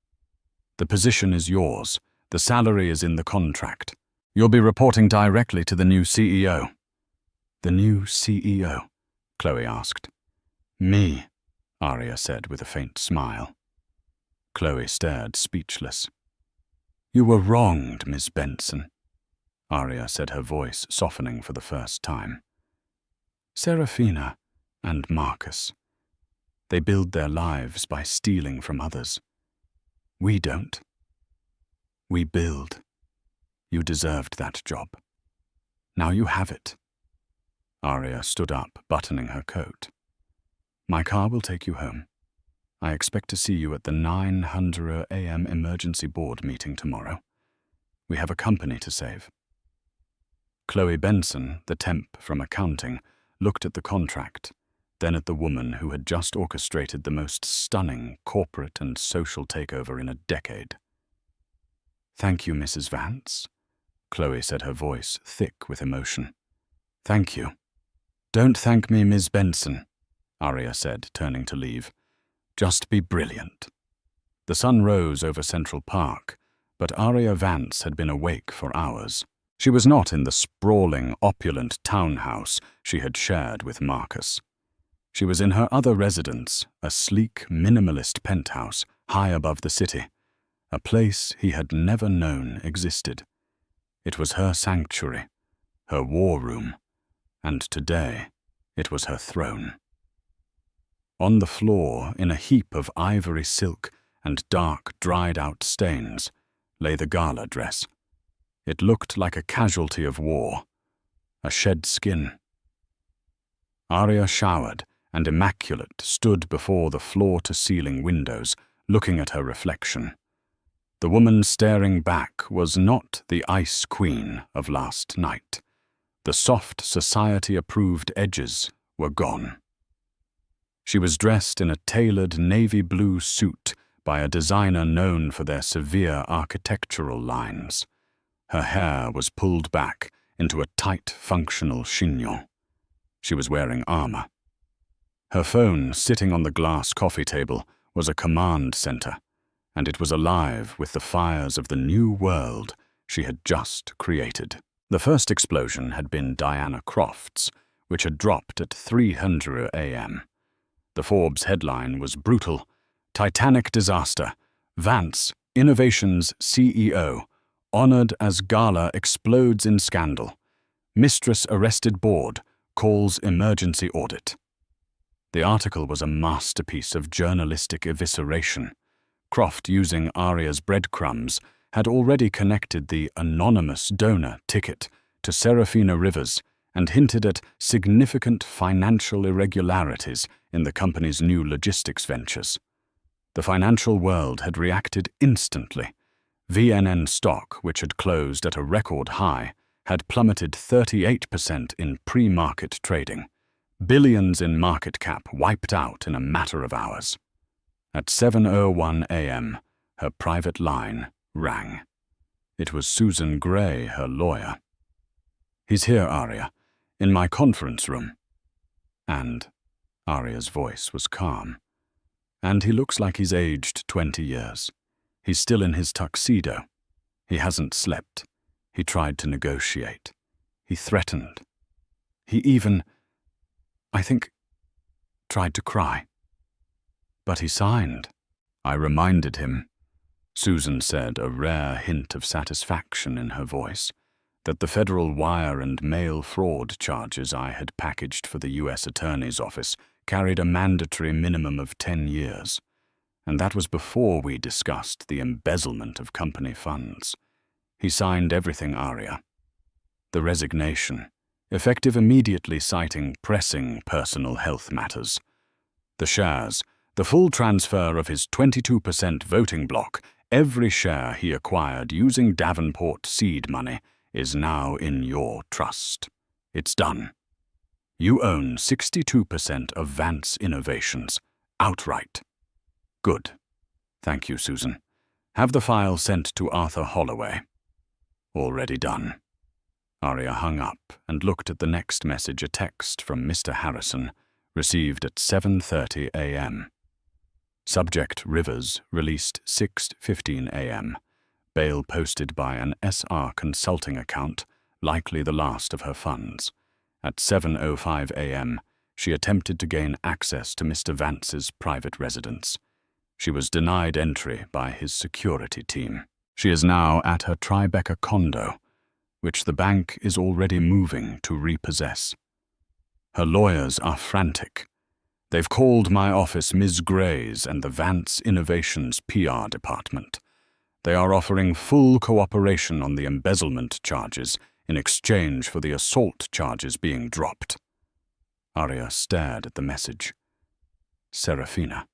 The position is yours. The salary is in the contract. You'll be reporting directly to the new CEO." "The new CEO?" Chloe asked. "Me," Arya said with a faint smile. Chloe stared, speechless. "You were wronged, Miss Benson," Arya said, her voice softening for the first time. "Serafina and Marcus. They build their lives by stealing from others. We don't. We build. You deserved that job. Now you have it." Arya stood up, buttoning her coat. "My car will take you home. I expect to see you at the 900 a.m. emergency board meeting tomorrow. We have a company to save." Chloe Benson, the temp from accounting, looked at the contract, then at the woman who had just orchestrated the most stunning corporate and social takeover in a decade. "Thank you, Mrs. Vance," Chloe said, her voice thick with emotion. "Thank you." "Don't thank me, Ms. Benson," Arya said, turning to leave. "Just be brilliant." The sun rose over Central Park, but Arya Vance had been awake for hours. She was not in the sprawling, opulent townhouse she had shared with Marcus. She was in her other residence, a sleek, minimalist penthouse high above the city, a place he had never known existed. It was her sanctuary, her war room, and today it was her throne. On the floor, in a heap of ivory silk and dark, dried-out stains, lay the gala dress. It looked like a casualty of war, a shed skin. Arya showered and immaculate stood before the floor-to-ceiling windows, looking at her reflection. The woman staring back was not the ice queen of last night. The soft, society-approved edges were gone. She was dressed in a tailored navy blue suit by a designer known for their severe architectural lines. Her hair was pulled back into a tight, functional chignon. She was wearing armor. Her phone, sitting on the glass coffee table, was a command center, and it was alive with the fires of the new world she had just created. The first explosion had been Diana Croft's, which had dropped at 300 a.m. The Forbes headline was brutal: "Titanic disaster. Vance, Innovations CEO, honored as gala explodes in scandal. Mistress arrested board, calls emergency audit." The article was a masterpiece of journalistic evisceration. Croft, using Arya's breadcrumbs, had already connected the anonymous donor ticket to Serafina Rivers and hinted at significant financial irregularities in the company's new logistics ventures. The financial world had reacted instantly. VNN stock, which had closed at a record high, had plummeted 38% in pre-market trading. Billions in market cap wiped out in a matter of hours. At 7:01 a.m., her private line rang. It was Susan Gray, her lawyer. "He's here, Arya, in my conference room." And Arya's voice was calm. And he looks like he's aged 20 years. He's still in his tuxedo. He hasn't slept. He tried to negotiate. He threatened. He even, I think, tried to cry. But he signed. I reminded him, Susan said, a rare hint of satisfaction in her voice, that the federal wire and mail fraud charges I had packaged for the U.S. Attorney's Office carried a mandatory minimum of 10 years, and that was before we discussed the embezzlement of company funds. He signed everything, Arya. The resignation, effective immediately, citing pressing personal health matters. The shares, the full transfer of his 22% voting block, every share he acquired using Davenport seed money, is now in your trust. It's done. You own 62% of Vance Innovations, outright. Good. Thank you, Susan. Have the file sent to Arthur Holloway. Already done. Arya hung up and looked at the next message, a text from Mr. Harrison, received at 7:30 a.m. Subject: Rivers, released 6:15 a.m. Bail posted by an SR Consulting account, likely the last of her funds. At 7:05 a.m., she attempted to gain access to Mr. Vance's private residence. She was denied entry by his security team. She is now at her Tribeca condo, which the bank is already moving to repossess. Her lawyers are frantic. They've called my office Ms. Gray's and the Vance Innovations PR department. They are offering full cooperation on the embezzlement charges in exchange for the assault charges being dropped. Arya stared at the message. Serafina.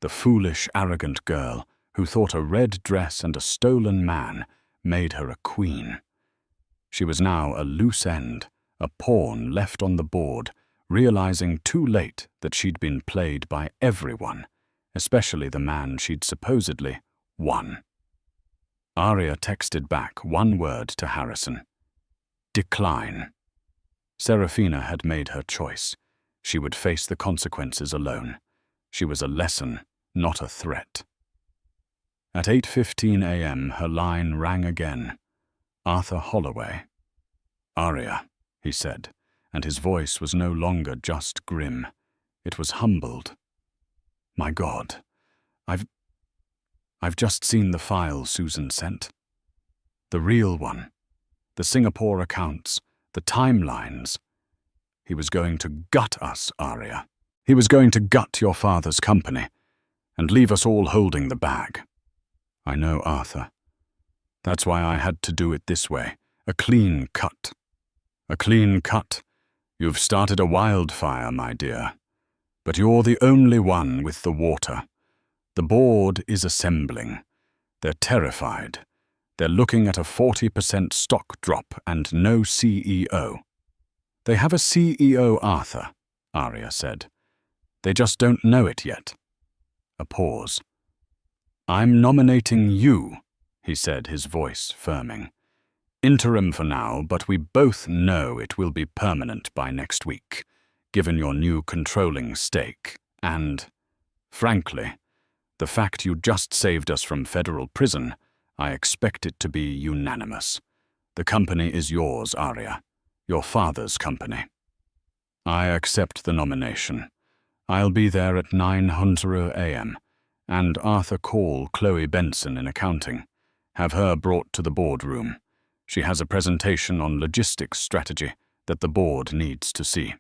The foolish, arrogant girl who thought a red dress and a stolen man made her a queen. She was now a loose end, a pawn left on the board, realizing too late that she'd been played by everyone, especially the man she'd supposedly won. Arya texted back one word to Harrison. Decline. Serafina had made her choice. She would face the consequences alone. She was a lesson, not a threat. At 8:15 a.m., her line rang again. Arthur Holloway. Arya, he said, and his voice was no longer just grim. It was humbled. My God, I've just seen the file Susan sent. The real one. The Singapore accounts. The timelines. He was going to gut us, Arya. He was going to gut your father's company and leave us all holding the bag. I know, Arthur. That's why I had to do it this way. A clean cut. A clean cut. You've started a wildfire, my dear. But you're the only one with the water. The board is assembling. They're terrified. They're looking at a 40% stock drop and no CEO. They have a CEO, Arthur, Arya said. They just don't know it yet. A pause. I'm nominating you, he said, his voice firming. Interim for now, but we both know it will be permanent by next week, given your new controlling stake, and, frankly, the fact you just saved us from federal prison, I expect it to be unanimous. The company is yours, Arya, your father's company. I accept the nomination. I'll be there at 9:00 a.m., and Arthur call Chloe Benson in accounting. Have her brought to the boardroom. She has a presentation on logistics strategy that the board needs to see.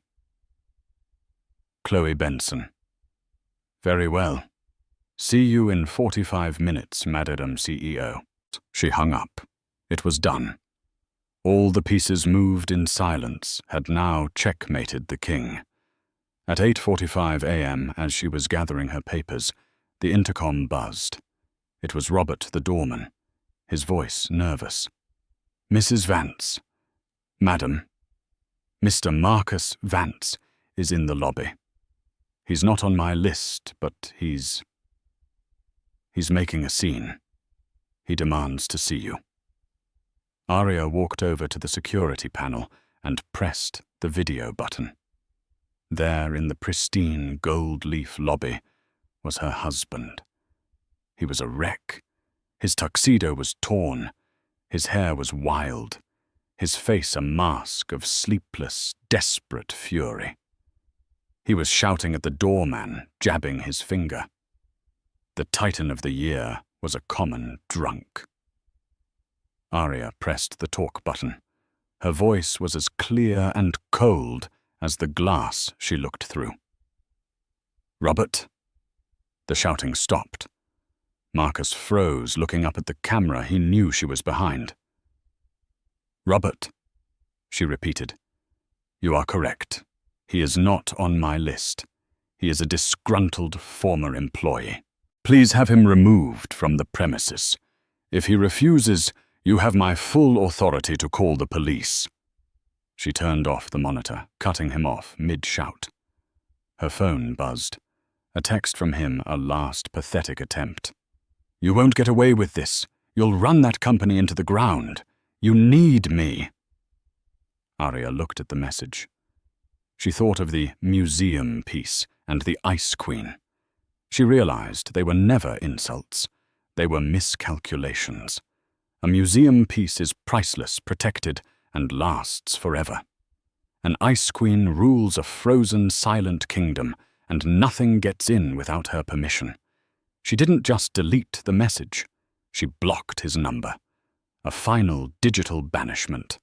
Chloe Benson. Very well. See you in 45 minutes, Madam CEO. She hung up. It was done. All the pieces moved in silence had now checkmated the king. At 8:45 a.m., as she was gathering her papers, the intercom buzzed. It was Robert the doorman, his voice nervous. Mrs. Vance. Madam. Mr. Marcus Vance is in the lobby. He's not on my list, but he's making a scene. He demands to see you. Arya walked over to the security panel and pressed the video button. There in the pristine gold leaf lobby was her husband. He was a wreck. His tuxedo was torn. His hair was wild. His face a mask of sleepless, desperate fury. He was shouting at the doorman, jabbing his finger. The Titan of the Year was a common drunk. Arya pressed the talk button. Her voice was as clear and cold as the glass she looked through. "Robert?" The shouting stopped. Marcus froze, looking up at the camera he knew she was behind. "Robert," she repeated. "You are correct. He is not on my list. He is a disgruntled former employee. Please have him removed from the premises. If he refuses, you have my full authority to call the police." She turned off the monitor, cutting him off mid-shout. Her phone buzzed. A text from him, a last pathetic attempt. "You won't get away with this. You'll run that company into the ground. You need me." Arya looked at the message. She thought of the museum piece and the Ice Queen. She realized they were never insults. They were miscalculations. A museum piece is priceless, protected, and lasts forever. An Ice Queen rules a frozen, silent kingdom, and nothing gets in without her permission. She didn't just delete the message. She blocked his number. A final digital banishment.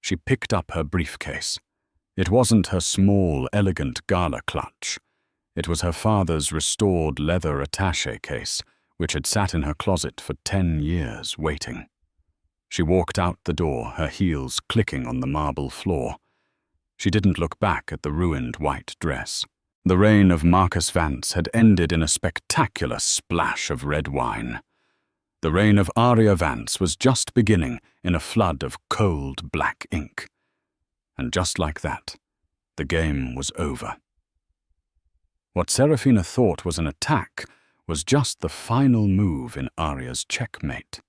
She picked up her briefcase. It wasn't her small, elegant gala clutch. It was her father's restored leather attaché case, which had sat in her closet for 10 years, waiting. She walked out the door, her heels clicking on the marble floor. She didn't look back at the ruined white dress. The reign of Marcus Vance had ended in a spectacular splash of red wine. The reign of Arya Vance was just beginning in a flood of cold black ink. And just like that, the game was over. What Serafina thought was an attack was just the final move in Arya's checkmate.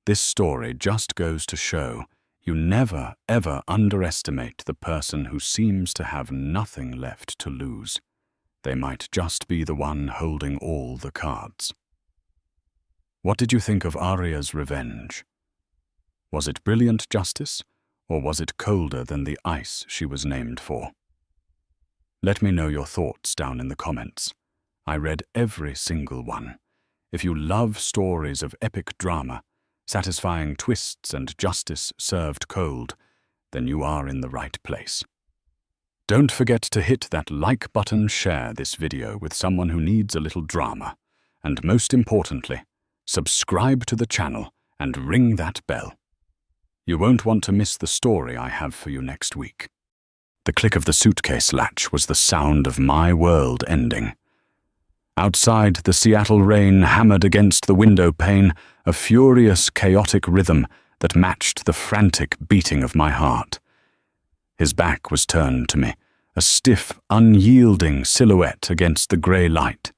This story just goes to show you never, ever underestimate the person who seems to have nothing left to lose. They might just be the one holding all the cards. What did you think of Arya's revenge? Was it brilliant justice, or was it colder than the ice she was named for? Let me know your thoughts down in the comments. I read every single one. If you love stories of epic drama, satisfying twists and justice served cold, then you are in the right place. Don't forget to hit that like button, share this video with someone who needs a little drama, and most importantly, subscribe to the channel and ring that bell. You won't want to miss the story I have for you next week. The click of the suitcase latch was the sound of my world ending. Outside, the Seattle rain hammered against the window pane, a furious, chaotic rhythm that matched the frantic beating of my heart. His back was turned to me, a stiff, unyielding silhouette against the grey light.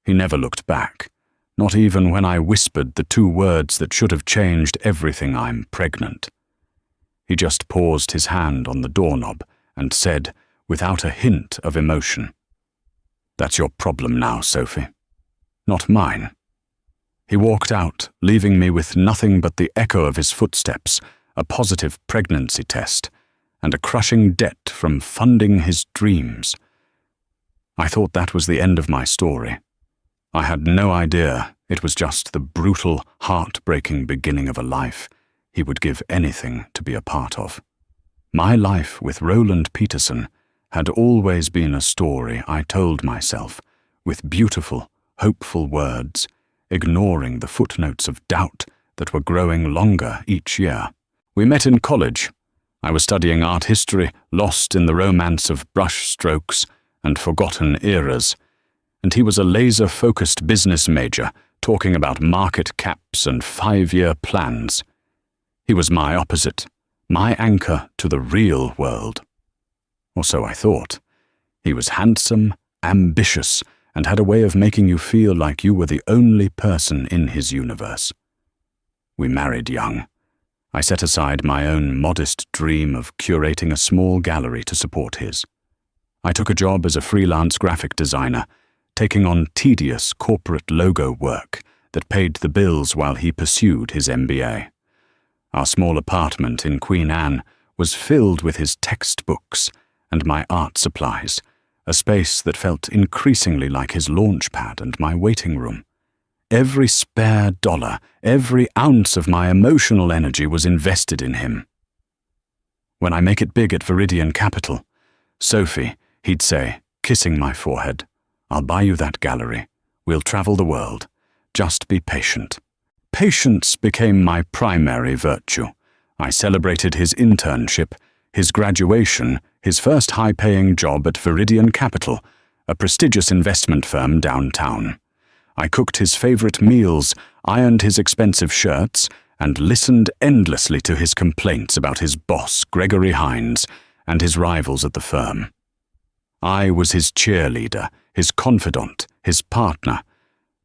He never looked back, not even when I whispered the 2 words that should have changed everything: "I'm pregnant." He just paused his hand on the doorknob and said, without a hint of emotion, "That's your problem now, Sophie. Not mine." He walked out, leaving me with nothing but the echo of his footsteps, a positive pregnancy test, and a crushing debt from funding his dreams. I thought that was the end of my story. I had no idea it was just the brutal, heartbreaking beginning of a life he would give anything to be a part of. My life with Roland Peterson had always been a story I told myself, with beautiful, hopeful words, ignoring the footnotes of doubt that were growing longer each year. We met in college. I was studying art history, lost in the romance of brush strokes and forgotten eras, and he was a laser-focused business major talking about market caps and 5-year plans. He was my opposite, my anchor to the real world. Or so I thought. He was handsome, ambitious, and had a way of making you feel like you were the only person in his universe. We married young. I set aside my own modest dream of curating a small gallery to support his. I took a job as a freelance graphic designer, taking on tedious corporate logo work that paid the bills while he pursued his MBA. Our small apartment in Queen Anne was filled with his textbooks and my art supplies, a space that felt increasingly like his launch pad and my waiting room. Every spare dollar, every ounce of my emotional energy was invested in him. When I make it big at Viridian Capital, Sophie, he'd say, kissing my forehead, I'll buy you that gallery. We'll travel the world. Just be patient. Patience became my primary virtue. I celebrated his internship, his graduation, his first high-paying job at Viridian Capital, a prestigious investment firm downtown. I cooked his favorite meals, ironed his expensive shirts, and listened endlessly to his complaints about his boss, Gregory Hines, and his rivals at the firm. I was his cheerleader, his confidant, his partner,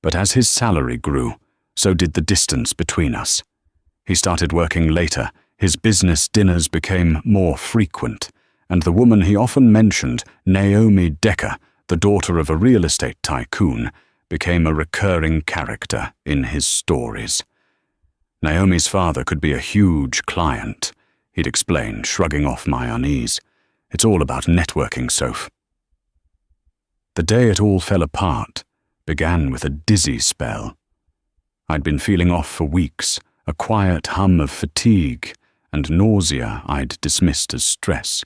but as his salary grew, so did the distance between us. He started working later, his business dinners became more frequent, and the woman he often mentioned, Naomi Decker, the daughter of a real estate tycoon, became a recurring character in his stories. Naomi's father could be a huge client, he'd explain, shrugging off my unease. It's all about networking, Soph. The day it all fell apart began with a dizzy spell. I'd been feeling off for weeks, a quiet hum of fatigue and nausea I'd dismissed as stress.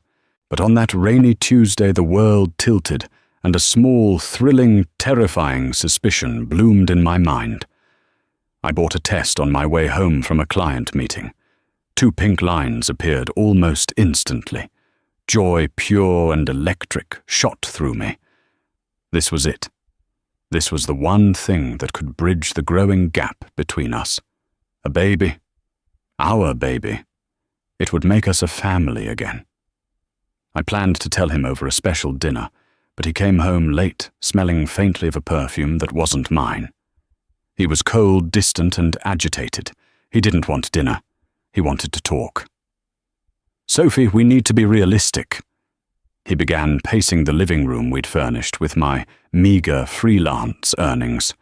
But on that rainy Tuesday the world tilted, and a small, thrilling, terrifying suspicion bloomed in my mind. I bought a test on my way home from a client meeting. 2 pink lines appeared almost instantly. Joy, pure and electric, shot through me. This was it. This was the one thing that could bridge the growing gap between us. A baby. Our baby. It would make us a family again. I planned to tell him over a special dinner, but he came home late, smelling faintly of a perfume that wasn't mine. He was cold, distant, and agitated. He didn't want dinner. He wanted to talk. Sophie, we need to be realistic. He began pacing the living room we'd furnished with my meager freelance earnings.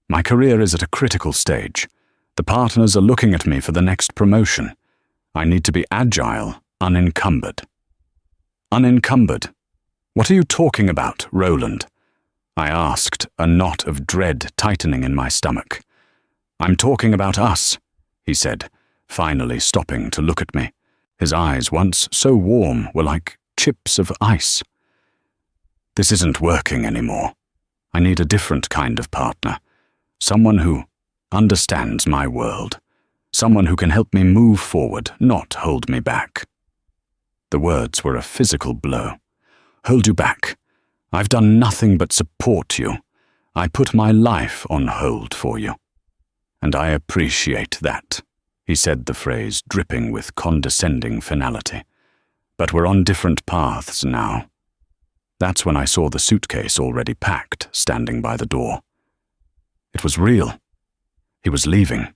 My career is at a critical stage. The partners are looking at me for the next promotion. I need to be agile, unencumbered. Unencumbered? What are you talking about, Roland? I asked, a knot of dread tightening in my stomach. I'm talking about us, he said, finally stopping to look at me. His eyes, once so warm, were like chips of ice. This isn't working anymore. I need a different kind of partner. Someone who understands my world. Someone who can help me move forward, not hold me back. The words were a physical blow. Hold you back. I've done nothing but support you. I put my life on hold for you. And I appreciate that, he said the phrase dripping with condescending finality. But we're on different paths now. That's when I saw the suitcase already packed, standing by the door. It was real. He was leaving.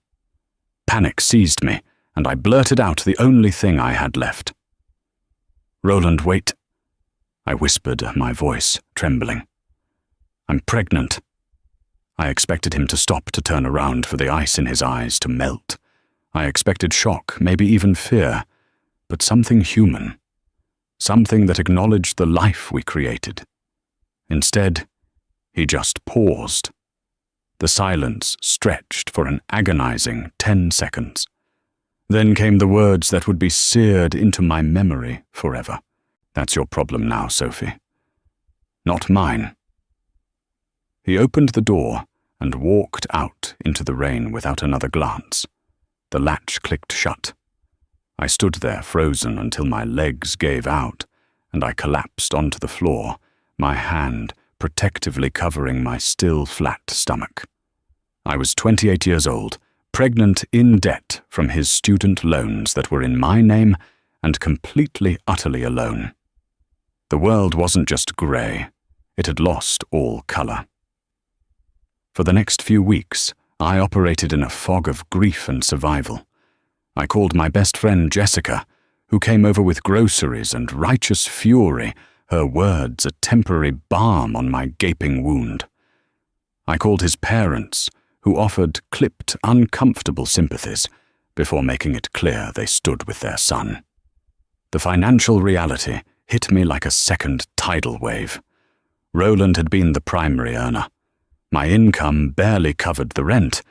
Panic seized me, and I blurted out the only thing I had left. Roland, wait. I whispered, my voice trembling. I'm pregnant. I expected him to stop to turn around for the ice in his eyes to melt. I expected shock, maybe even fear, but something human. Something that acknowledged the life we created. Instead, he just paused. The silence stretched for an agonizing 10 seconds. Then came the words that would be seared into my memory forever. That's your problem now, Sophie. Not mine. He opened the door and walked out into the rain without another glance. The latch clicked shut. I stood there frozen until my legs gave out, and I collapsed onto the floor, my hand protectively covering my still flat stomach. I was 28 years old, pregnant in debt from his student loans that were in my name, and completely, utterly alone. The world wasn't just grey, it had lost all colour. For the next few weeks, I operated in a fog of grief and survival. I called my best friend Jessica, who came over with groceries and righteous fury, her words a temporary balm on my gaping wound. I called his parents, who offered clipped, uncomfortable sympathies before making it clear they stood with their son. The financial reality hit me like a second tidal wave. Roland had been the primary earner. My income barely covered the rent,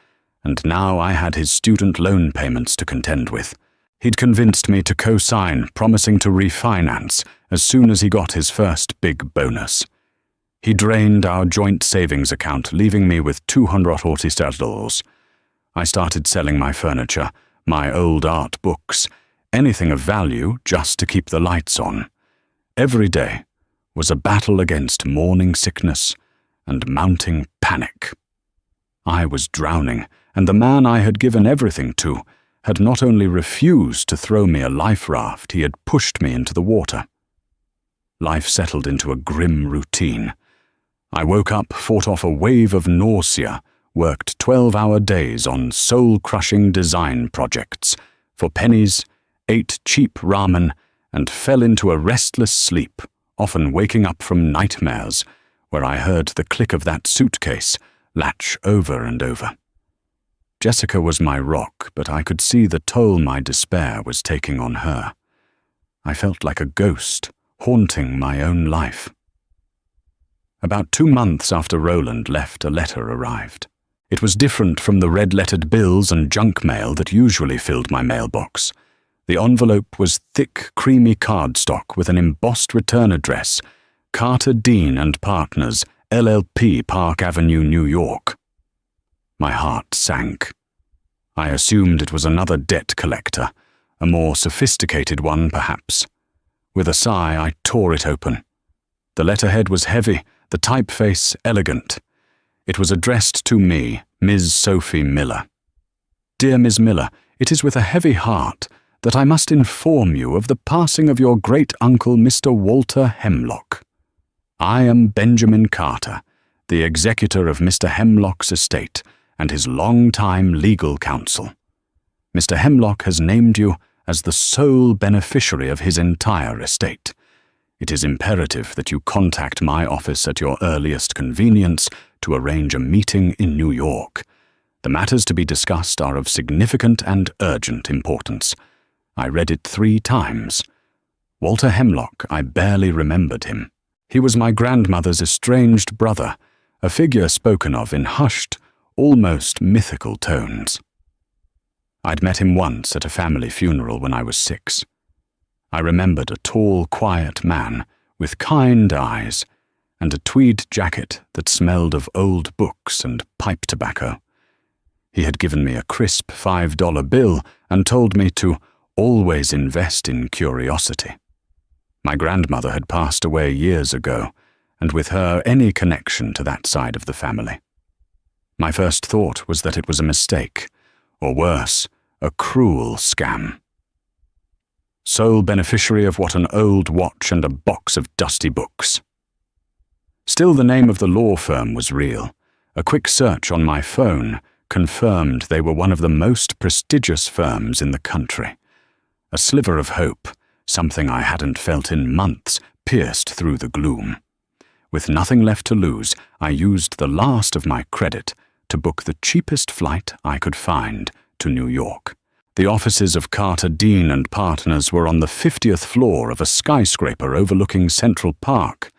and now I had his student loan payments to contend with. He'd convinced me to co-sign, promising to refinance as soon as he got his first big bonus. He drained our joint savings account, leaving me with $280. I started selling my furniture, my old art books, anything of value just to keep the lights on. Every day was a battle against morning sickness and mounting panic. I was drowning, and the man I had given everything to had not only refused to throw me a life raft, he had pushed me into the water. Life settled into a grim routine. I woke up, fought off a wave of nausea, worked 12-hour days on soul-crushing design projects for pennies, ate cheap ramen, and fell into a restless sleep, often waking up from nightmares where I heard the click of that suitcase latch over and over. Jessica was my rock, but I could see the toll my despair was taking on her. I felt like a ghost, haunting my own life. About 2 months after Roland left, a letter arrived. It was different from the red-lettered bills and junk mail that usually filled my mailbox. The envelope was thick, creamy cardstock with an embossed return address, Carter Dean and Partners, LLP, Park Avenue, New York. My heart sank. I assumed it was another debt collector, a more sophisticated one perhaps. With a sigh, I tore it open. The letterhead was heavy, the typeface elegant. It was addressed to me, Ms. Sophie Miller. Dear Ms. Miller, it is with a heavy heart that I must inform you of the passing of your great-uncle Mr. Walter Hemlock. I am Benjamin Carter, the executor of Mr. Hemlock's estate and his long-time legal counsel. Mr. Hemlock has named you as the sole beneficiary of his entire estate. It is imperative that you contact my office at your earliest convenience to arrange a meeting in New York. The matters to be discussed are of significant and urgent importance. I read it 3 times. Walter Hemlock, I barely remembered him. He was my grandmother's estranged brother, a figure spoken of in hushed, almost mythical tones. I'd met him once at a family funeral when I was 6. I remembered a tall, quiet man with kind eyes and a tweed jacket that smelled of old books and pipe tobacco. He had given me a crisp $5 bill and told me to always invest in curiosity. My grandmother had passed away years ago, and with her any connection to that side of the family. My first thought was that it was a mistake, or worse, a cruel scam. Sole beneficiary of what, an old watch and a box of dusty books. Still, the name of the law firm was real. A quick search on my phone confirmed they were one of the most prestigious firms in the country. A sliver of hope, something I hadn't felt in months, pierced through the gloom. With nothing left to lose, I used the last of my credit to book the cheapest flight I could find to New York. The offices of Carter Dean and Partners were on the 50th floor of a skyscraper overlooking Central Park.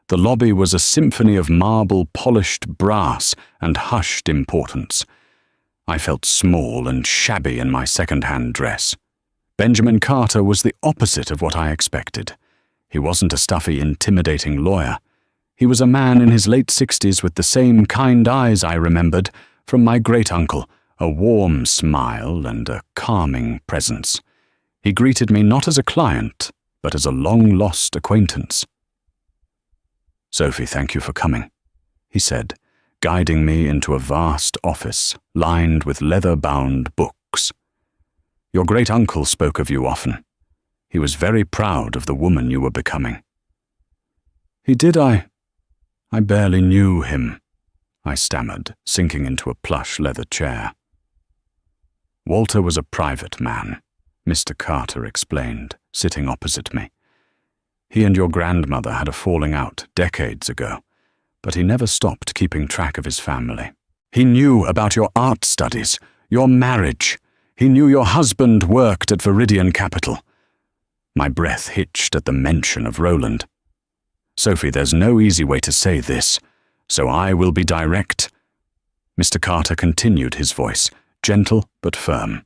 The lobby was a symphony of marble-polished brass and hushed importance. I felt small and shabby in my second-hand dress. Benjamin Carter was the opposite of what I expected. He wasn't a stuffy, intimidating lawyer. He was a man in his late 60s with the same kind eyes I remembered from my great-uncle, a warm smile and a calming presence. He greeted me not as a client, but as a long-lost acquaintance. "Sophie, thank you for coming," he said, guiding me into a vast office lined with leather-bound books. "Your great-uncle spoke of you often. He was very proud of the woman you were becoming." "He did, I barely knew him," I stammered, sinking into a plush leather chair. "Walter was a private man," Mr. Carter explained, sitting opposite me. He and your grandmother had a falling out decades ago, but he never stopped keeping track of his family. He knew about your art studies, your marriage. He knew your husband worked at Viridian Capital. My breath hitched at the mention of Roland. Sophie, there's no easy way to say this, so I will be direct. Mr. Carter continued, his voice gentle but firm.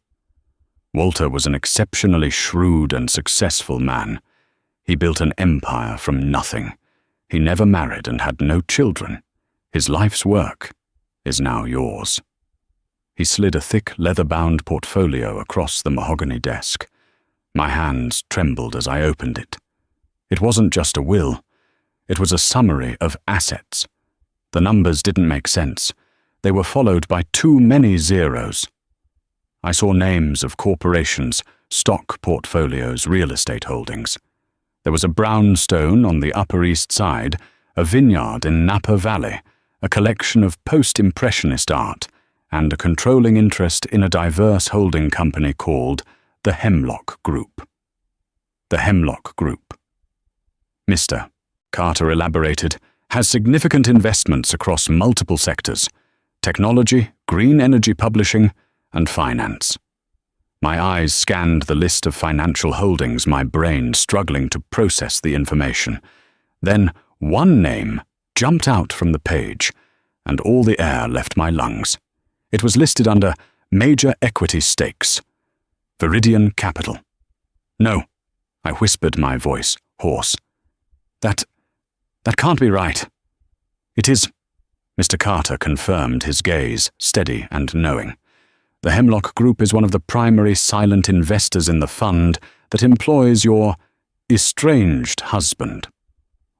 Walter was an exceptionally shrewd and successful man. He built an empire from nothing. He never married and had no children. His life's work is now yours. He slid a thick leather-bound portfolio across the mahogany desk. My hands trembled as I opened it. It wasn't just a will. It was a summary of assets. The numbers didn't make sense. They were followed by too many zeros. I saw names of corporations, stock portfolios, real estate holdings. There was a brownstone on the Upper East Side, a vineyard in Napa Valley, a collection of post-impressionist art, and a controlling interest in a diverse holding company called the Hemlock Group. The Hemlock Group. Mr. Carter elaborated, has significant investments across multiple sectors: technology, green energy publishing, and finance. My eyes scanned the list of financial holdings, my brain struggling to process the information. Then one name jumped out from the page, and all the air left my lungs. It was listed under Major Equity Stakes. Viridian Capital. No, I whispered, my voice hoarse. That can't be right. It is, Mr. Carter confirmed, his gaze steady and knowing. The Hemlock Group is one of the primary silent investors in the fund that employs your estranged husband.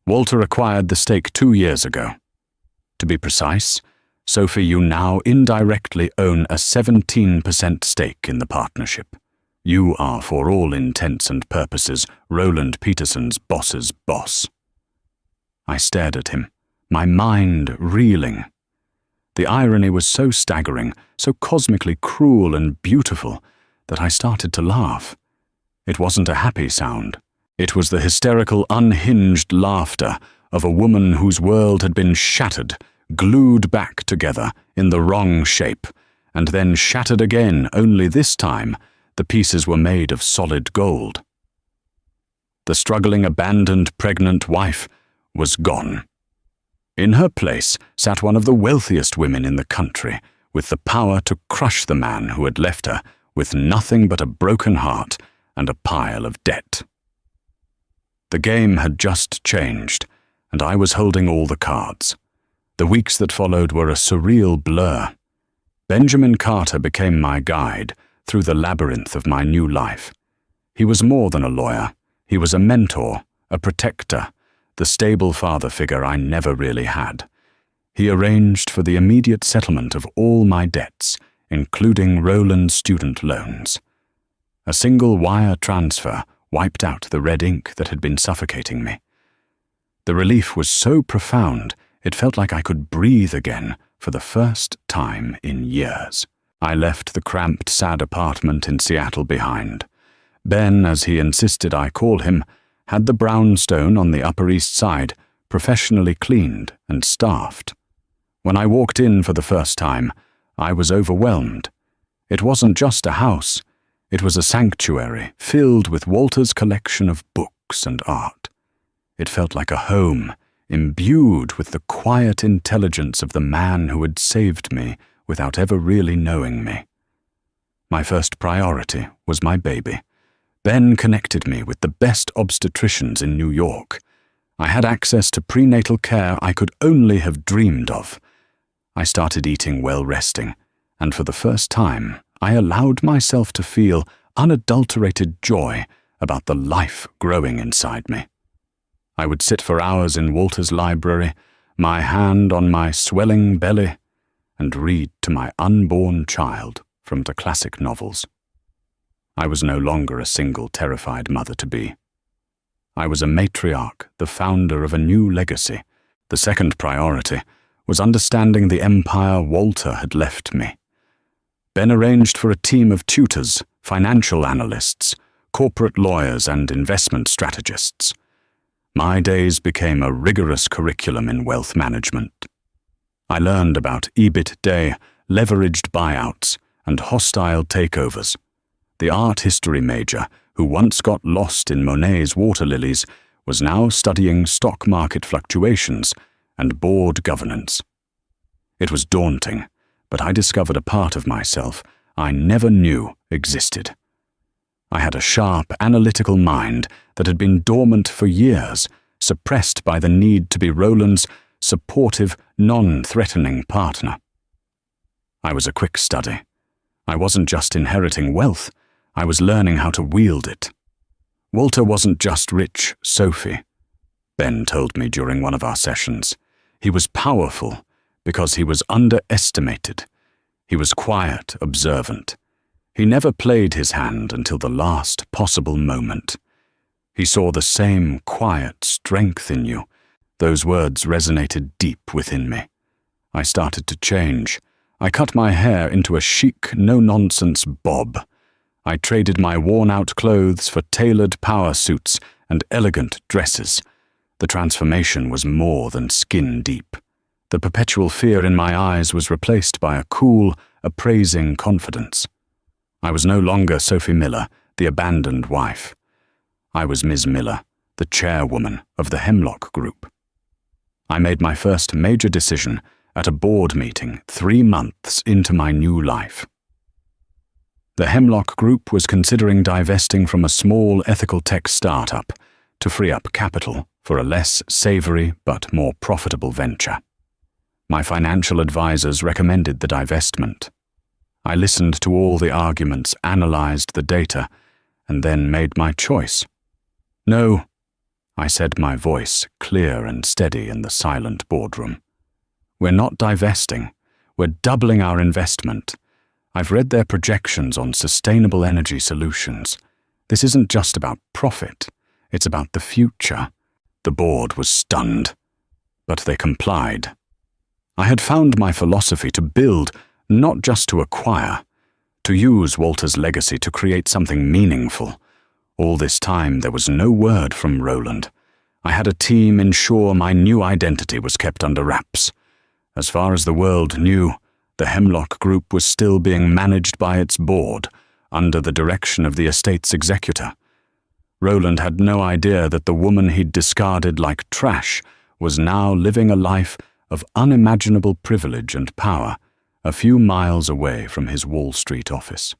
Walter acquired the stake 2 years ago. To be precise, Sophie, you now indirectly own a 17% stake in the partnership. You are, for all intents and purposes, Roland Peterson's boss's boss. I stared at him, my mind reeling. The irony was so staggering, so cosmically cruel and beautiful, that I started to laugh. It wasn't a happy sound. It was the hysterical, unhinged laughter of a woman whose world had been shattered, glued back together in the wrong shape, and then shattered again, only this time the pieces were made of solid gold. The struggling, abandoned, pregnant wife was gone. In her place sat one of the wealthiest women in the country, with the power to crush the man who had left her with nothing but a broken heart and a pile of debt. The game had just changed, and I was holding all the cards. The weeks that followed were a surreal blur. Benjamin Carter became my guide through the labyrinth of my new life. He was more than a lawyer. He was a mentor, a protector, the stable father figure I never really had. He arranged for the immediate settlement of all my debts, including Roland's student loans. A single wire transfer wiped out the red ink that had been suffocating me. The relief was so profound, it felt like I could breathe again for the first time in years. I left the cramped, sad apartment in Seattle behind. Ben, as he insisted I call him, had the brownstone on the Upper East Side professionally cleaned and staffed. When I walked in for the first time, I was overwhelmed. It wasn't just a house. It was a sanctuary filled with Walter's collection of books and art. It felt like a home, imbued with the quiet intelligence of the man who had saved me without ever really knowing me. My first priority was my baby. Ben connected me with the best obstetricians in New York. I had access to prenatal care I could only have dreamed of. I started eating well resting, and for the first time, I allowed myself to feel unadulterated joy about the life growing inside me. I would sit for hours in Walter's library, my hand on my swelling belly, and read to my unborn child from the classic novels. I was no longer a single terrified mother-to-be. I was a matriarch, the founder of a new legacy. The second priority was understanding the empire Walter had left me. Ben arranged for a team of tutors, financial analysts, corporate lawyers, and investment strategists. My days became a rigorous curriculum in wealth management. I learned about EBITDA, leveraged buyouts, and hostile takeovers. The art history major, who once got lost in Monet's water lilies, was now studying stock market fluctuations and board governance. It was daunting, but I discovered a part of myself I never knew existed. I had a sharp, analytical mind that had been dormant for years, suppressed by the need to be Roland's supportive, non-threatening partner. I was a quick study. I wasn't just inheriting wealth, I was learning how to wield it. Walter wasn't just rich, Sophie. Ben told me during one of our sessions. He was powerful because he was underestimated. He was quiet, observant. He never played his hand until the last possible moment. He saw the same quiet strength in you. Those words resonated deep within me. I started to change. I cut my hair into a chic, no-nonsense bob. I traded my worn-out clothes for tailored power suits and elegant dresses. The transformation was more than skin-deep. The perpetual fear in my eyes was replaced by a cool, appraising confidence. I was no longer Sophie Miller, the abandoned wife. I was Ms. Miller, the chairwoman of the Hemlock Group. I made my first major decision at a board meeting 3 months into my new life. The Hemlock Group was considering divesting from a small ethical tech startup to free up capital for a less savory but more profitable venture. My financial advisors recommended the divestment. I listened to all the arguments, analyzed the data, and then made my choice. No, I said, my voice clear and steady in the silent boardroom. We're not divesting. We're doubling our investment. I've read their projections on sustainable energy solutions. This isn't just about profit. It's about the future. The board was stunned, but they complied. I had found my philosophy to build, not just to acquire, to use Walter's legacy to create something meaningful. All this time there was no word from Roland. I had a team ensure my new identity was kept under wraps. As far as the world knew, the Hemlock Group was still being managed by its board, under the direction of the estate's executor. Roland had no idea that the woman he'd discarded like trash was now living a life of unimaginable privilege and power, a few miles away from his Wall Street office.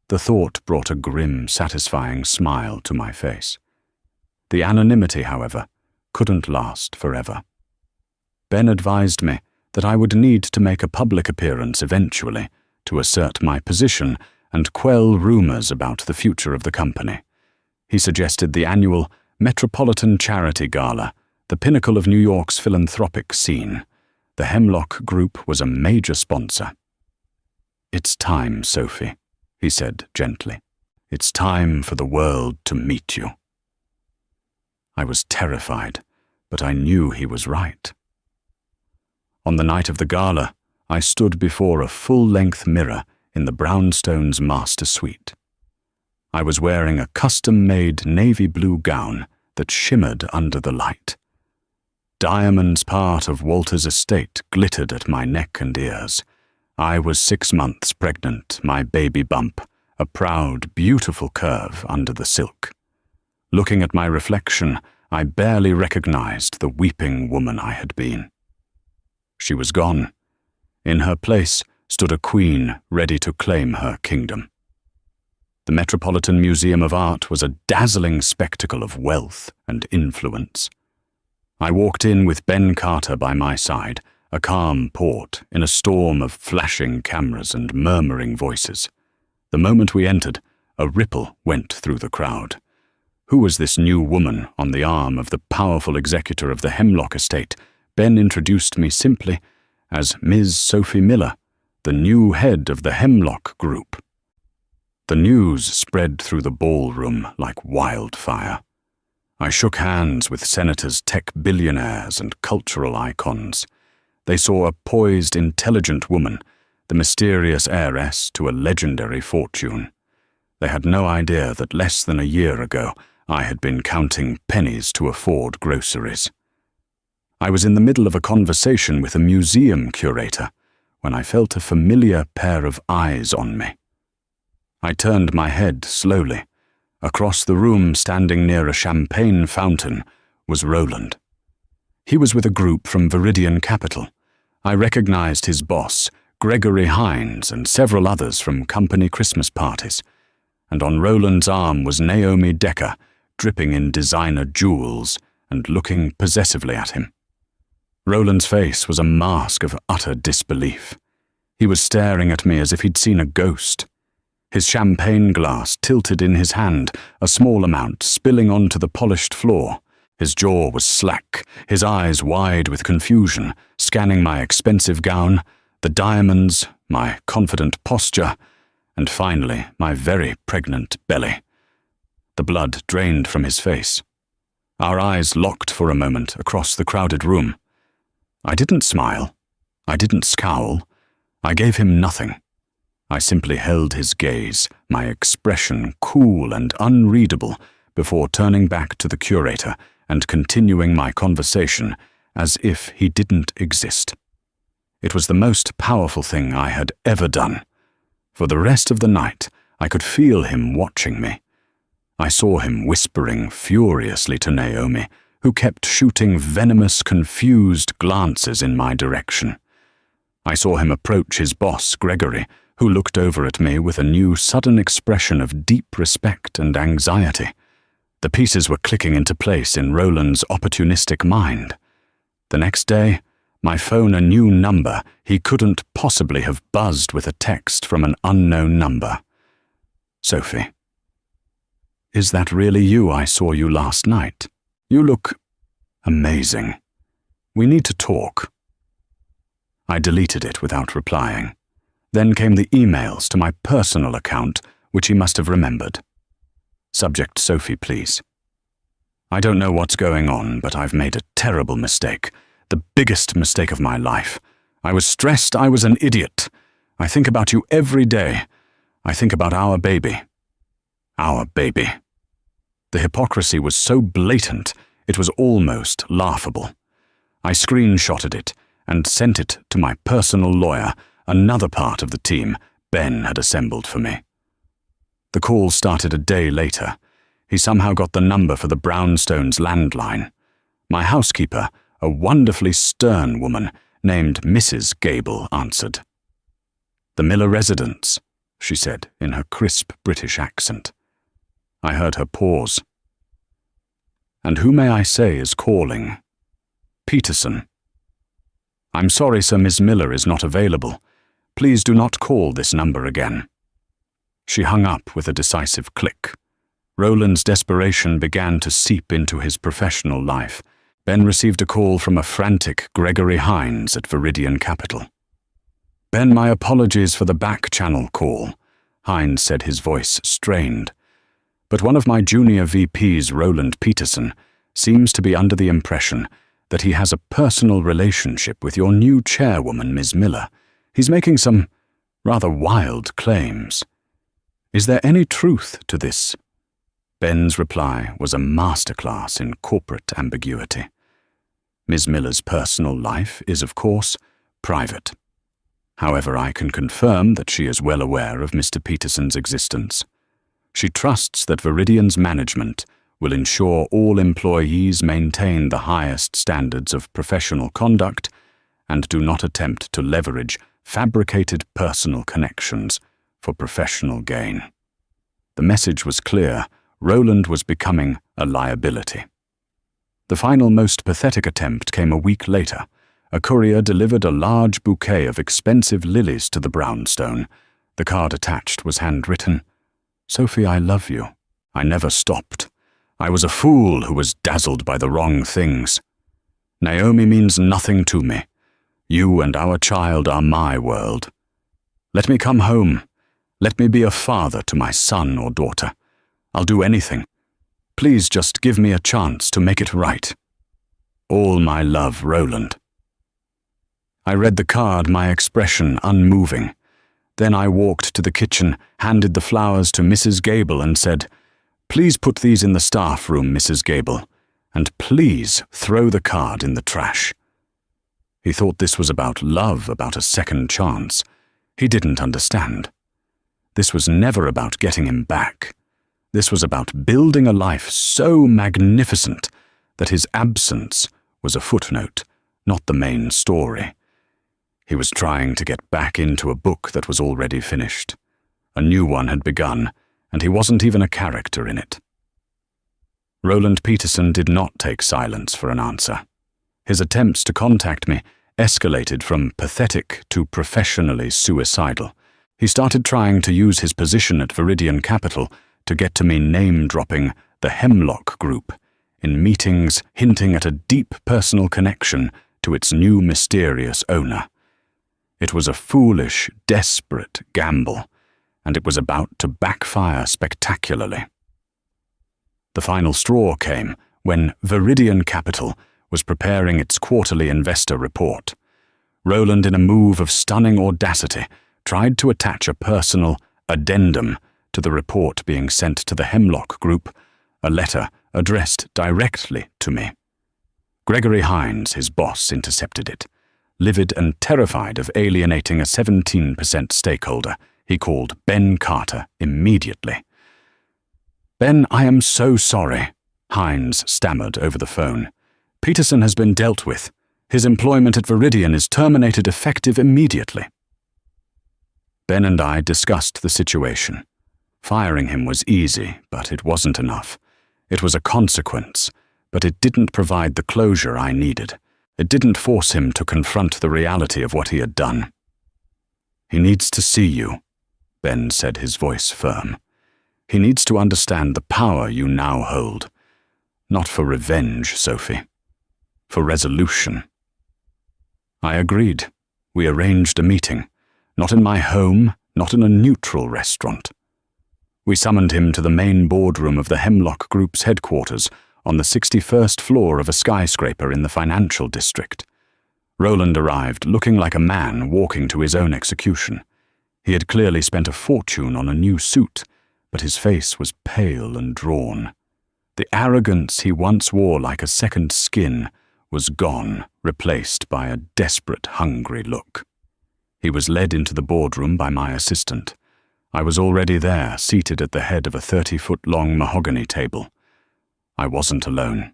The thought brought a grim, satisfying smile to my face. The anonymity, however, couldn't last forever. Ben advised me that I would need to make a public appearance eventually to assert my position and quell rumors about the future of the company. He suggested the annual Metropolitan Charity Gala, the pinnacle of New York's philanthropic scene. The Hemlock Group was a major sponsor. "It's time, Sophie," he said gently. "It's time for the world to meet you." I was terrified, but I knew he was right. On the night of the gala, I stood before a full-length mirror in the brownstone's master suite. I was wearing a custom-made navy blue gown that shimmered under the light. Diamonds, part of Walter's estate, glittered at my neck and ears. I was 6 months pregnant, my baby bump, a proud, beautiful curve under the silk. Looking at my reflection, I barely recognized the weeping woman I had been. She was gone. In her place stood a queen ready to claim her kingdom. The Metropolitan Museum of Art was a dazzling spectacle of wealth and influence. I walked in with Ben Carter by my side, a calm port in a storm of flashing cameras and murmuring voices. The moment we entered, a ripple went through the crowd. Who was this new woman on the arm of the powerful executor of the Hemlock estate? Ben introduced me simply as Ms. Sophie Miller, the new head of the Hemlock Group. The news spread through the ballroom like wildfire. I shook hands with senators, tech billionaires, and cultural icons. They saw a poised, intelligent woman, the mysterious heiress to a legendary fortune. They had no idea that less than a year ago, I had been counting pennies to afford groceries. I was in the middle of a conversation with a museum curator when I felt a familiar pair of eyes on me. I turned my head slowly. Across the room, standing near a champagne fountain, was Roland. He was with a group from Viridian Capital. I recognized his boss, Gregory Hines, and several others from company Christmas parties. And on Roland's arm was Naomi Decker, dripping in designer jewels and looking possessively at him. Roland's face was a mask of utter disbelief. He was staring at me as if he'd seen a ghost. His champagne glass tilted in his hand, a small amount spilling onto the polished floor. His jaw was slack, his eyes wide with confusion, scanning my expensive gown, the diamonds, my confident posture, and finally my very pregnant belly. The blood drained from his face. Our eyes locked for a moment across the crowded room. I didn't smile. I didn't scowl. I gave him nothing. I simply held his gaze, my expression cool and unreadable, before turning back to the curator and continuing my conversation as if he didn't exist. It was the most powerful thing I had ever done. For the rest of the night, I could feel him watching me. I saw him whispering furiously to Naomi, who kept shooting venomous, confused glances in my direction. I saw him approach his boss, Gregory, who looked over at me with a new sudden expression of deep respect and anxiety. The pieces were clicking into place in Roland's opportunistic mind. The next day, my phone a new number he couldn't possibly have buzzed with a text from an unknown number. Sophie. Is that really you? I saw you last night. You look amazing. We need to talk. I deleted it without replying. Then came the emails to my personal account, which he must have remembered. Subject Sophie, please. I don't know what's going on, but I've made a terrible mistake. The biggest mistake of my life. I was stressed. I was an idiot. I think about you every day. I think about our baby. Our baby. The hypocrisy was so blatant, it was almost laughable. I screenshotted it and sent it to my personal lawyer, another part of the team Ben had assembled for me. The call started a day later. He somehow got the number for the Brownstones' landline. My housekeeper, a wonderfully stern woman named Mrs. Gable, answered. The Miller residence, she said in her crisp British accent. I heard her pause. And who may I say is calling? Peterson. I'm sorry, sir, Miss Miller is not available. Please do not call this number again. She hung up with a decisive click. Roland's desperation began to seep into his professional life. Ben received a call from a frantic Gregory Hines at Viridian Capital. Ben, my apologies for the back-channel call, Hines said, his voice strained. But one of my junior VPs, Roland Peterson, seems to be under the impression that he has a personal relationship with your new chairwoman, Ms. Miller. He's making some rather wild claims. Is there any truth to this? Ben's reply was a masterclass in corporate ambiguity. Ms. Miller's personal life is, of course, private. However, I can confirm that she is well aware of Mr. Peterson's existence. She trusts that Viridian's management will ensure all employees maintain the highest standards of professional conduct and do not attempt to leverage fabricated personal connections for professional gain. The message was clear. Roland was becoming a liability. The final, most pathetic attempt came a week later. A courier delivered a large bouquet of expensive lilies to the brownstone. The card attached was handwritten, Sophie, I love you. I never stopped. I was a fool who was dazzled by the wrong things. Naomi means nothing to me. You and our child are my world. Let me come home. Let me be a father to my son or daughter. I'll do anything. Please just give me a chance to make it right. All my love, Roland. I read the card, my expression unmoving. Then I walked to the kitchen, handed the flowers to Mrs. Gable and said, Please put these in the staff room, Mrs. Gable, and please throw the card in the trash." He thought this was about love, about a second chance. He didn't understand. This was never about getting him back. This was about building a life so magnificent that his absence was a footnote, not the main story. He was trying to get back into a book that was already finished. A new one had begun, and he wasn't even a character in it. Roland Peterson did not take silence for an answer. His attempts to contact me escalated from pathetic to professionally suicidal. He started trying to use his position at Viridian Capital to get to me name-dropping the Hemlock Group in meetings hinting at a deep personal connection to its new mysterious owner. It was a foolish, desperate gamble, and it was about to backfire spectacularly. The final straw came when Viridian Capital was preparing its quarterly investor report. Roland, in a move of stunning audacity, tried to attach a personal addendum to the report being sent to the Hemlock Group, a letter addressed directly to me. Gregory Hines, his boss, intercepted it. Livid and terrified of alienating a 17% stakeholder, he called Ben Carter immediately. "Ben, I am so sorry," Hines stammered over the phone. "Peterson has been dealt with. His employment at Viridian is terminated effective immediately." Ben and I discussed the situation. Firing him was easy, but it wasn't enough. It was a consequence, but it didn't provide the closure I needed. It didn't force him to confront the reality of what he had done. "He needs to see you," Ben said, his voice firm. "He needs to understand the power you now hold. Not for revenge, Sophie. For resolution." I agreed. We arranged a meeting. Not in my home, not in a neutral restaurant. We summoned him to the main boardroom of the Hemlock Group's headquarters on the 61st floor of a skyscraper in the financial district. Roland arrived looking like a man walking to his own execution. He had clearly spent a fortune on a new suit, but his face was pale and drawn. The arrogance he once wore like a second skin was gone, replaced by a desperate, hungry look. He was led into the boardroom by my assistant. I was already there, seated at the head of a 30-foot-long mahogany table. I wasn't alone.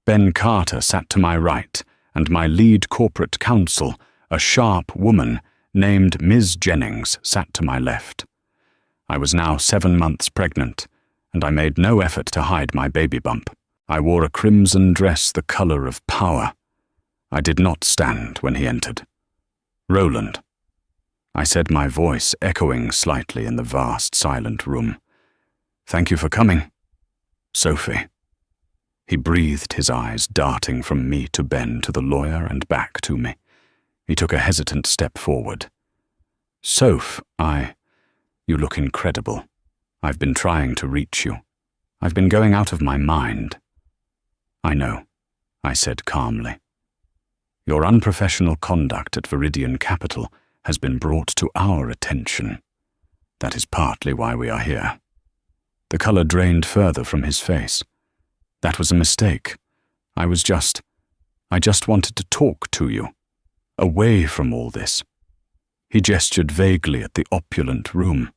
Ben Carter sat to my right, and my lead corporate counsel, a sharp woman named Ms. Jennings, sat to my left. I was now 7 months pregnant, and I made no effort to hide my baby bump. I wore a crimson dress the color of power. I did not stand when he entered. "Roland," I said, my voice echoing slightly in the vast, silent room. "Thank you for coming. Sophie." He breathed, his eyes darting from me to Ben to the lawyer and back to me. He took a hesitant step forward. "Soph, you look incredible. I've been trying to reach you. I've been going out of my mind." "I know," I said calmly. "Your unprofessional conduct at Viridian Capital has been brought to our attention. That is partly why we are here." The color drained further from his face. "That was a mistake. I just wanted to talk to you, away from all this." He gestured vaguely at the opulent room.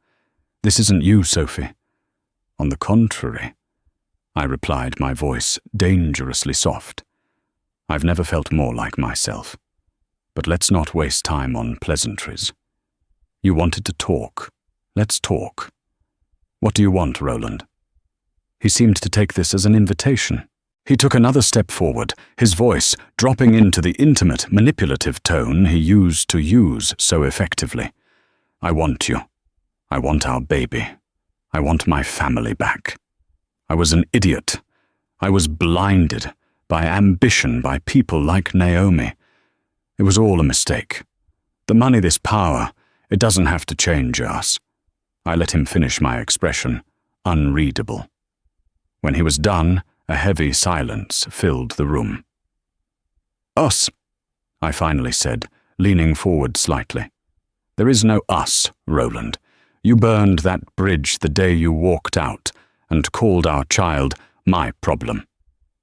"This isn't you, Sophie." "On the contrary," I replied, my voice dangerously soft. "I've never felt more like myself. But let's not waste time on pleasantries. You wanted to talk. Let's talk. What do you want, Roland?" He seemed to take this as an invitation. He took another step forward, his voice dropping into the intimate, manipulative tone he used to use so effectively. "I want you. I want our baby. I want my family back. I was an idiot. I was blinded by ambition, by people like Naomi. It was all a mistake. The money, this power, it doesn't have to change us." I let him finish my expression, unreadable. When he was done, a heavy silence filled the room. "Us," I finally said, leaning forward slightly. "There is no us, Roland. You burned that bridge the day you walked out, and called our child my problem.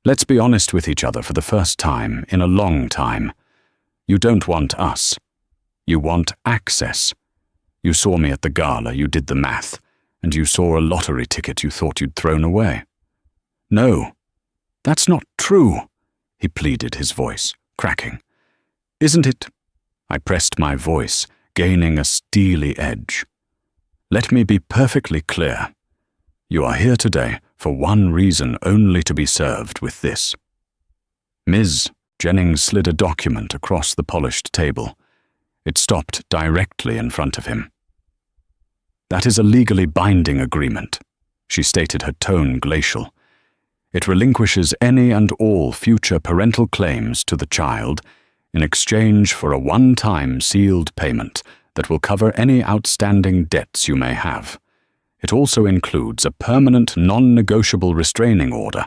Let's be honest with each other for the first time in a long time. You don't want us. You want access. You saw me at the gala, you did the math, and you saw a lottery ticket you thought you'd thrown away. No, that's not true, he pleaded, his voice cracking. Isn't it? I pressed my voice, gaining a steely edge. Let me be perfectly clear. You are here today for one reason only, to be served with this. Ms. Jennings slid a document across the polished table. It stopped directly in front of him. That is a legally binding agreement, she stated, her tone glacial. It relinquishes any and all future parental claims to the child in exchange for a one-time sealed payment that will cover any outstanding debts you may have. It also includes a permanent non-negotiable restraining order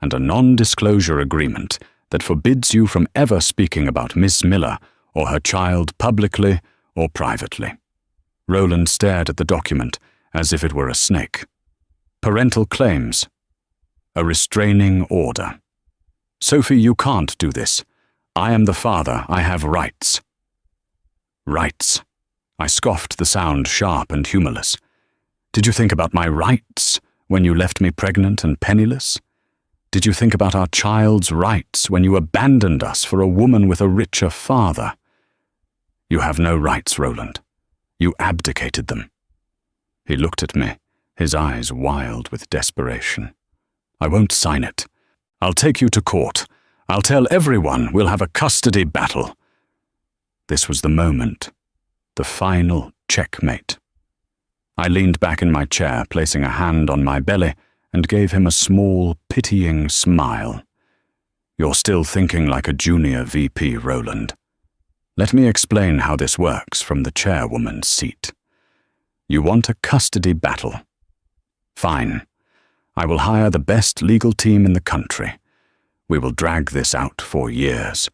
and a non-disclosure agreement that forbids you from ever speaking about Miss Miller or her child publicly or privately. Roland stared at the document as if it were a snake. Parental claims. A restraining order. Sophie, you can't do this. I am the father. I have rights. Rights. I scoffed, the sound sharp and humorless. Did you think about my rights when you left me pregnant and penniless? Did you think about our child's rights when you abandoned us for a woman with a richer father? You have no rights, Roland. You abdicated them. He looked at me, his eyes wild with desperation. I won't sign it. I'll take you to court. I'll tell everyone we'll have a custody battle. This was the moment. The final checkmate. I leaned back in my chair, placing a hand on my belly, and gave him a small, pitying smile. You're still thinking like a junior VP, Roland. Let me explain how this works from the chairwoman's seat. You want a custody battle. Fine. I will hire the best legal team in the country. We will drag this out for years.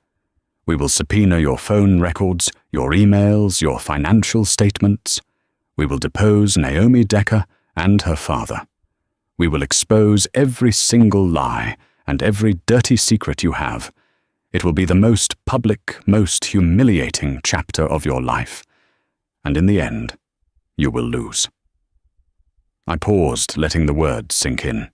We will subpoena your phone records, your emails, your financial statements. We will depose Naomi Decker and her father. We will expose every single lie and every dirty secret you have. It will be the most public, most humiliating chapter of your life. And in the end, you will lose. I paused, letting the words sink in.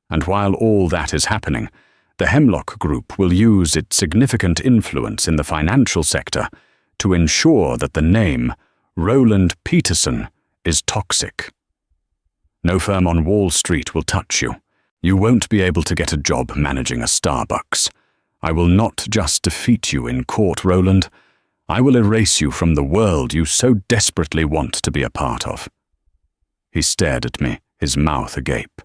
And while all that is happening, the Hemlock Group will use its significant influence in the financial sector to ensure that the name Roland Peterson is toxic. No firm on Wall Street will touch you. You won't be able to get a job managing a Starbucks. I will not just defeat you in court, Roland. I will erase you from the world you so desperately want to be a part of. He stared at me, his mouth agape.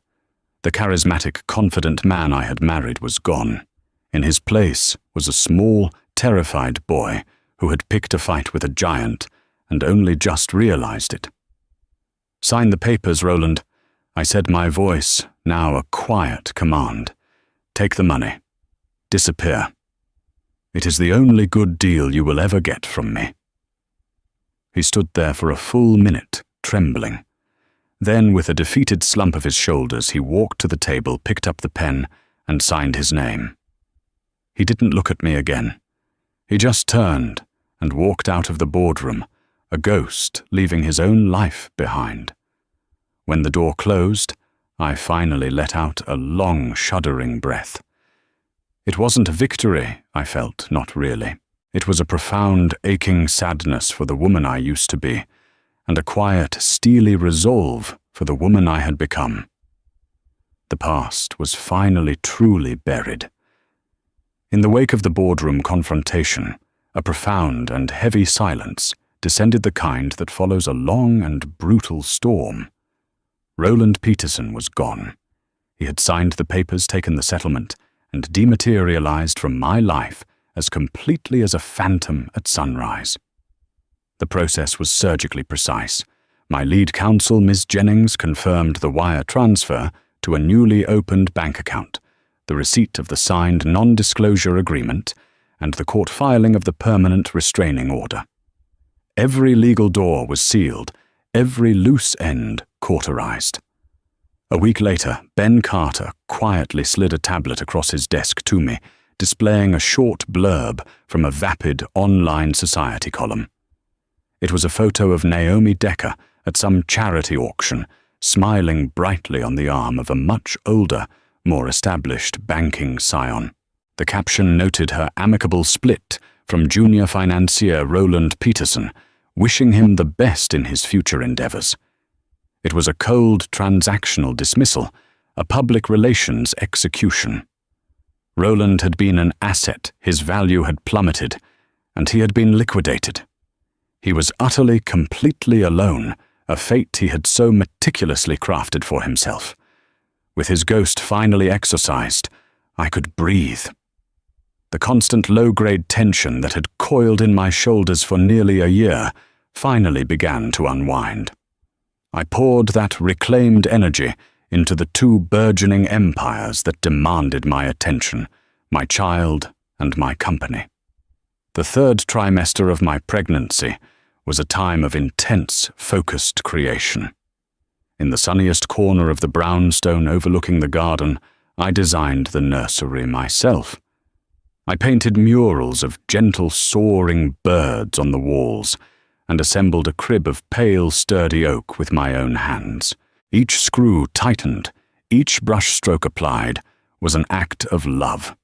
The charismatic, confident man I had married was gone. In his place was a small, terrified boy who had picked a fight with a giant and only just realized it. Sign the papers, Roland, I said, my voice now a quiet command. Take the money. Disappear. It is the only good deal you will ever get from me. He stood there for a full minute, trembling. Then, with a defeated slump of his shoulders, he walked to the table, picked up the pen, and signed his name. He didn't look at me again. He just turned and walked out of the boardroom, a ghost leaving his own life behind. When the door closed, I finally let out a long, shuddering breath. It wasn't a victory, I felt, not really. It was a profound, aching sadness for the woman I used to be, and a quiet, steely resolve for the woman I had become. The past was finally truly buried. In the wake of the boardroom confrontation, a profound and heavy silence descended, the kind that follows a long and brutal storm. Roland Peterson was gone. He had signed the papers, taken the settlement, and dematerialized from my life as completely as a phantom at sunrise. The process was surgically precise. My lead counsel, Ms. Jennings, confirmed the wire transfer to a newly opened bank account, the receipt of the signed non-disclosure agreement, and the court filing of the permanent restraining order. Every legal door was sealed, every loose end cauterized. A week later, Ben Carter quietly slid a tablet across his desk to me, displaying a short blurb from a vapid online society column. It was a photo of Naomi Decker at some charity auction, smiling brightly on the arm of a much older, more established banking scion. The caption noted her amicable split from junior financier Roland Peterson, wishing him the best in his future endeavors. It was a cold transactional dismissal, a public relations execution. Roland had been an asset, his value had plummeted, and he had been liquidated. He was utterly, completely alone, a fate he had so meticulously crafted for himself. With his ghost finally exorcised, I could breathe. The constant low-grade tension that had coiled in my shoulders for nearly a year finally began to unwind. I poured that reclaimed energy into the two burgeoning empires that demanded my attention, my child and my company. The third trimester of my pregnancy was a time of intense, focused creation. In the sunniest corner of the brownstone overlooking the garden, I designed the nursery myself. I painted murals of gentle soaring birds on the walls and assembled a crib of pale, sturdy oak with my own hands. Each screw tightened, each brushstroke applied, was an act of love.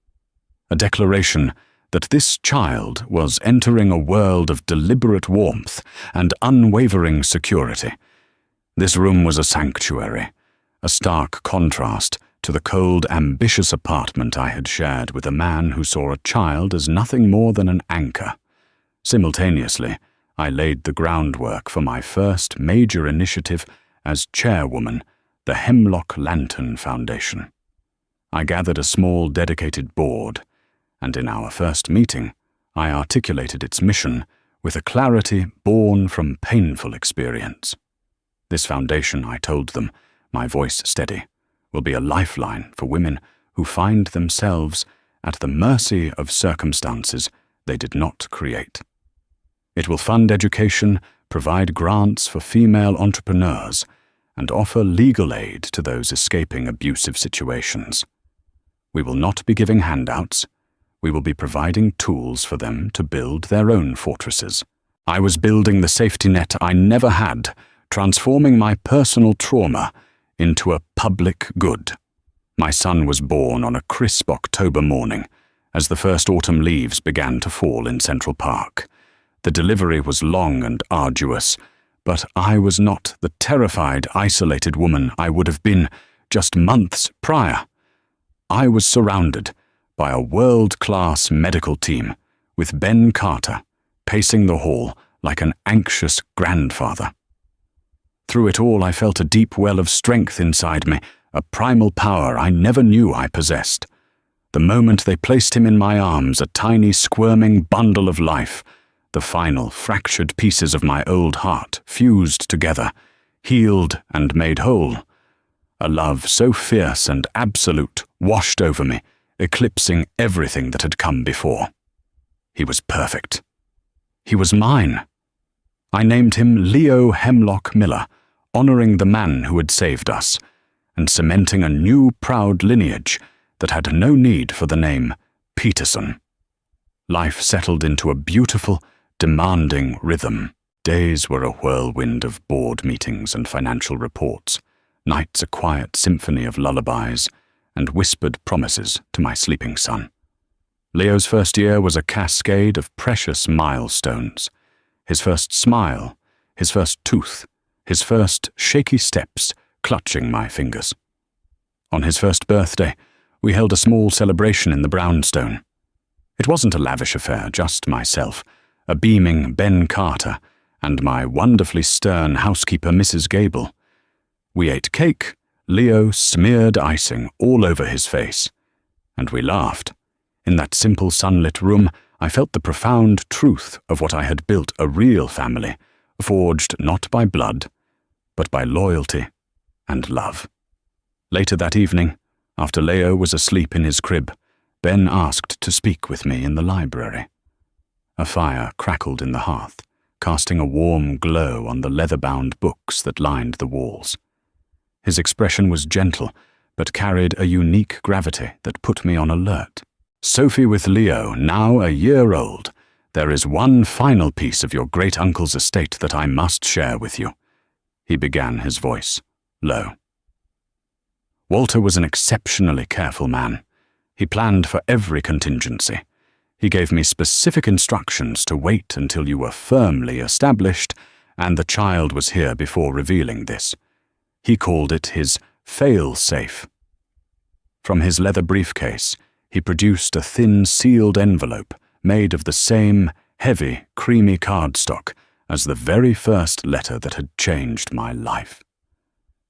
A declaration that this child was entering a world of deliberate warmth and unwavering security. This room was a sanctuary, a stark contrast to the cold, ambitious apartment I had shared with a man who saw a child as nothing more than an anchor. Simultaneously, I laid the groundwork for my first major initiative as chairwoman, the Hemlock Lantern Foundation. I gathered a small dedicated board, and in our first meeting, I articulated its mission with a clarity born from painful experience. This foundation, I told them, my voice steady, will be a lifeline for women who find themselves at the mercy of circumstances they did not create. It will fund education, provide grants for female entrepreneurs, and offer legal aid to those escaping abusive situations. We will not be giving handouts. We will be providing tools for them to build their own fortresses. I was building the safety net I never had, transforming my personal trauma into a public good. My son was born on a crisp October morning, as the first autumn leaves began to fall in Central Park. The delivery was long and arduous, but I was not the terrified, isolated woman I would have been just months prior. I was surrounded by a world-class medical team, with Ben Carter pacing the hall like an anxious grandfather. Through it all, I felt a deep well of strength inside me, a primal power I never knew I possessed. The moment they placed him in my arms, a tiny, squirming bundle of life, the final fractured pieces of my old heart fused together, healed and made whole. A love so fierce and absolute washed over me, eclipsing everything that had come before. He was perfect. He was mine. I named him Leo Hemlock Miller, honoring the man who had saved us, and cementing a new proud lineage that had no need for the name Peterson. Life settled into a beautiful, demanding rhythm. Days were a whirlwind of board meetings and financial reports, nights a quiet symphony of lullabies and whispered promises to my sleeping son. Leo's first year was a cascade of precious milestones. His first smile, his first tooth, his first shaky steps clutching my fingers. On his first birthday, we held a small celebration in the brownstone. It wasn't a lavish affair, just myself, a beaming Ben Carter, and my wonderfully stern housekeeper Mrs. Gable. We ate cake, Leo smeared icing all over his face, and we laughed. In that simple sunlit room, I felt the profound truth of what I had built, a real family, forged not by blood, but by loyalty and love. Later that evening, after Leo was asleep in his crib, Ben asked to speak with me in the library. A fire crackled in the hearth, casting a warm glow on the leather-bound books that lined the walls. His expression was gentle, but carried a unique gravity that put me on alert. "Sophie with Leo, now a year old, there is one final piece of your great-uncle's estate that I must share with you," he began, his voice low. Walter was an exceptionally careful man. He planned for every contingency. He gave me specific instructions to wait until you were firmly established and the child was here before revealing this. He called it his fail-safe. From his leather briefcase, he produced a thin sealed envelope made of the same heavy, creamy cardstock as the very first letter that had changed my life.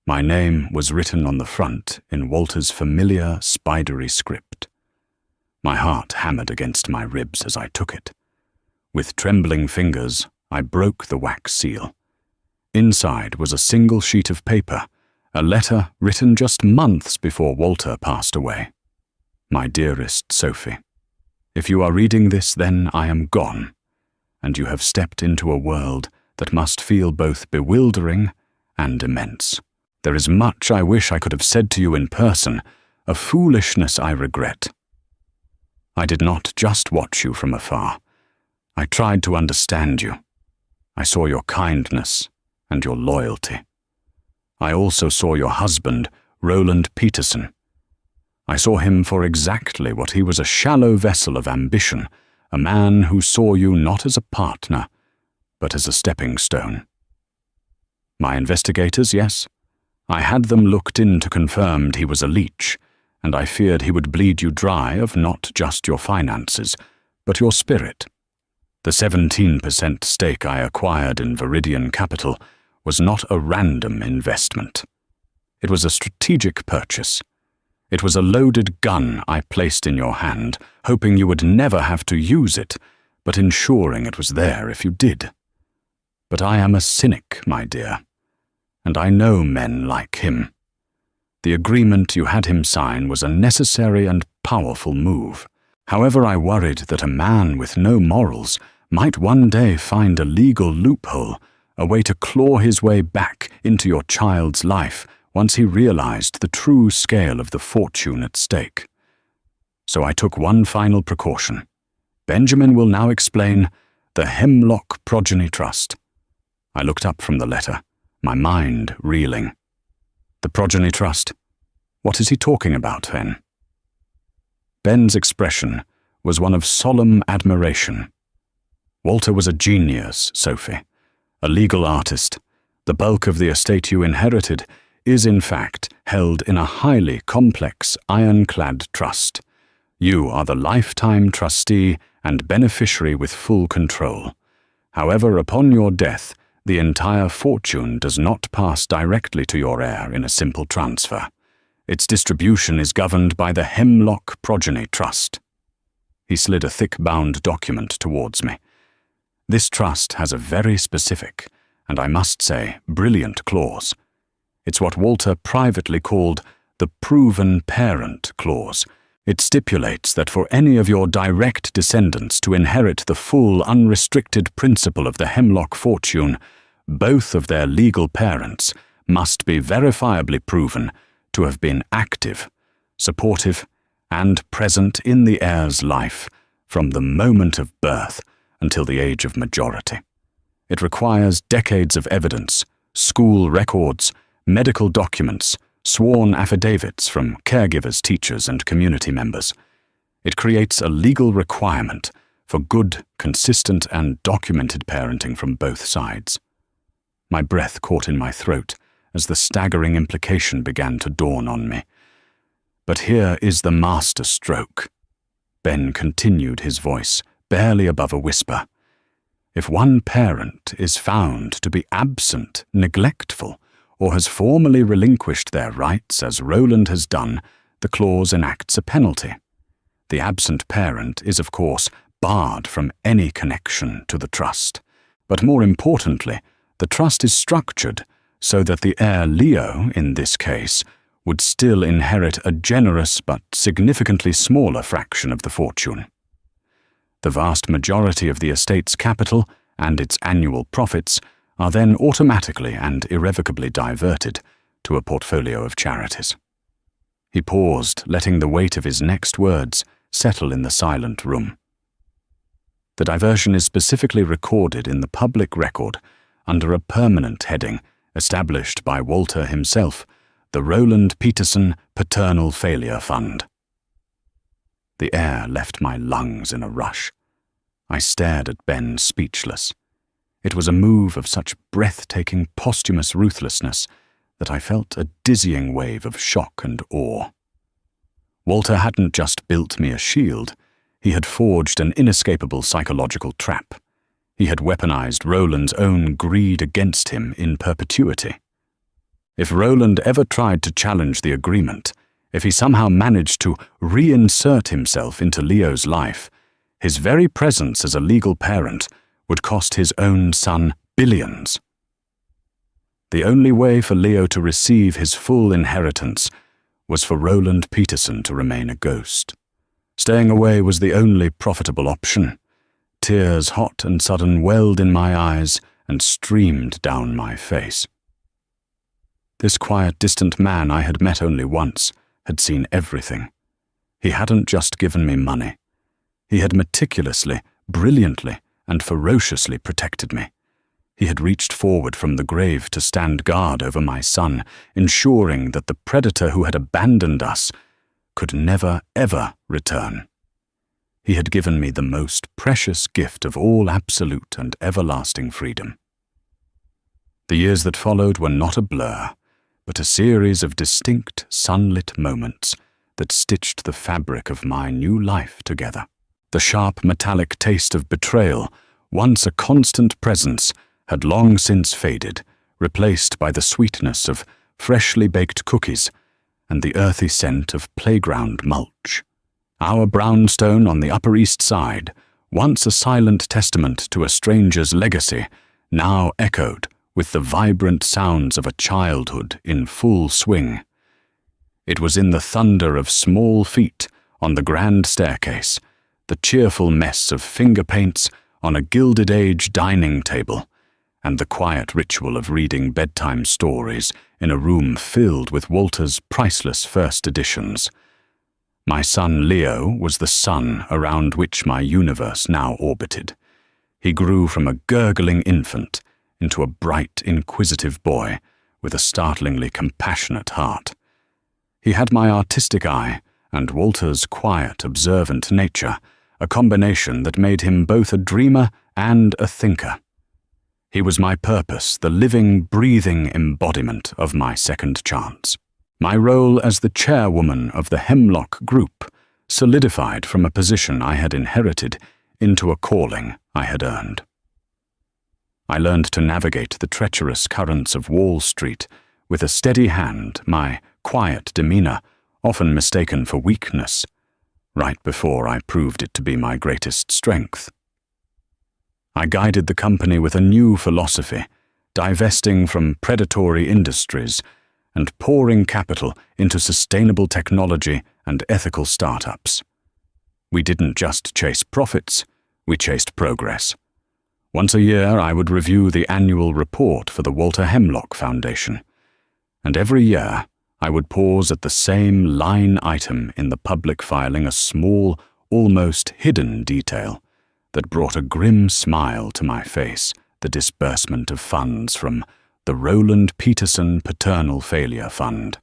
My name was written on the front in Walter's familiar, spidery script. My heart hammered against my ribs as I took it. With trembling fingers, I broke the wax seal. Inside was a single sheet of paper, a letter written just months before Walter passed away. "My dearest Sophie, if you are reading this, then I am gone, and you have stepped into a world that must feel both bewildering and immense. There is much I wish I could have said to you in person, a foolishness I regret. I did not just watch you from afar. I tried to understand you. I saw your kindness and your loyalty. I also saw your husband, Roland Peterson. I saw him for exactly what he was, a shallow vessel of ambition, a man who saw you not as a partner, but as a stepping stone. My investigators, yes, I had them looked into, confirmed he was a leech, and I feared he would bleed you dry of not just your finances, but your spirit. The 17% stake I acquired in Viridian Capital was not a random investment. It was a strategic purchase. It was a loaded gun I placed in your hand, hoping you would never have to use it, but ensuring it was there if you did. But I am a cynic, my dear, and I know men like him. The agreement you had him sign was a necessary and powerful move. However, I worried that a man with no morals might one day find a legal loophole, a way to claw his way back into your child's life once he realized the true scale of the fortune at stake. So I took one final precaution. Benjamin will now explain the Hemlock Progeny Trust. I looked up from the letter, my mind reeling. The Progeny Trust? What is he talking about, then? Ben's expression was one of solemn admiration. Walter was a genius, Sophie, a legal artist. The bulk of the estate you inherited is, in fact, held in a highly complex, ironclad trust. You are the lifetime trustee and beneficiary with full control. However, upon your death, the entire fortune does not pass directly to your heir in a simple transfer. Its distribution is governed by the Hemlock Progeny Trust. He slid a thick-bound document towards me. This trust has a very specific, and I must say, brilliant clause. It's what Walter privately called the Proven Parent Clause. It stipulates that for any of your direct descendants to inherit the full, unrestricted principal of the Hemlock fortune, both of their legal parents must be verifiably proven to have been active, supportive, and present in the heir's life from the moment of birth until the age of majority. It requires decades of evidence, school records, medical documents, sworn affidavits from caregivers, teachers, and community members. It creates a legal requirement for good, consistent, and documented parenting from both sides. My breath caught in my throat as the staggering implication began to dawn on me. But here is the master stroke. Ben continued, his voice barely above a whisper. If one parent is found to be absent, neglectful, or has formally relinquished their rights as Roland has done, the clause enacts a penalty. The absent parent is, of course, barred from any connection to the trust. But more importantly, the trust is structured so that the heir Leo, in this case, would still inherit a generous but significantly smaller fraction of the fortune. The vast majority of the estate's capital and its annual profits are then automatically and irrevocably diverted to a portfolio of charities. He paused, letting the weight of his next words settle in the silent room. The diversion is specifically recorded in the public record under a permanent heading established by Walter himself, the Roland Peterson Paternal Failure Fund. The air left my lungs in a rush. I stared at Ben, speechless. It was a move of such breathtaking posthumous ruthlessness that I felt a dizzying wave of shock and awe. Walter hadn't just built me a shield, he had forged an inescapable psychological trap. He had weaponized Roland's own greed against him in perpetuity. If Roland ever tried to challenge the agreement, if he somehow managed to reinsert himself into Leo's life, his very presence as a legal parent would cost his own son billions. The only way for Leo to receive his full inheritance was for Roland Peterson to remain a ghost. Staying away was the only profitable option. Tears, hot and sudden, welled in my eyes and streamed down my face. This quiet, distant man I had met only once had seen everything. He hadn't just given me money. He had meticulously, brilliantly, and ferociously protected me. He had reached forward from the grave to stand guard over my son, ensuring that the predator who had abandoned us could never, ever return. He had given me the most precious gift of all absolute and everlasting freedom. The years that followed were not a blur, but a series of distinct sunlit moments that stitched the fabric of my new life together. The sharp metallic taste of betrayal, once a constant presence, had long since faded, replaced by the sweetness of freshly baked cookies and the earthy scent of playground mulch. Our brownstone on the Upper East Side, once a silent testament to a stranger's legacy, now echoed with the vibrant sounds of a childhood in full swing. It was in the thunder of small feet on the grand staircase, the cheerful mess of finger paints on a Gilded Age dining table, and the quiet ritual of reading bedtime stories in a room filled with Walter's priceless first editions. My son Leo was the sun around which my universe now orbited. He grew from a gurgling infant into a bright, inquisitive boy with a startlingly compassionate heart. He had my artistic eye and Walter's quiet, observant nature, a combination that made him both a dreamer and a thinker. He was my purpose, the living, breathing embodiment of my second chance. My role as the chairwoman of the Hemlock Group solidified from a position I had inherited into a calling I had earned. I learned to navigate the treacherous currents of Wall Street with a steady hand, my quiet demeanor often mistaken for weakness, right before I proved it to be my greatest strength. I guided the company with a new philosophy, divesting from predatory industries and pouring capital into sustainable technology and ethical startups. We didn't just chase profits, we chased progress. Once a year, I would review the annual report for the Walter Hemlock Foundation, and every year I would pause at the same line item in the public filing, a small, almost hidden detail that brought a grim smile to my face: the disbursement of funds from the Roland Peterson Paternal Failure Fund.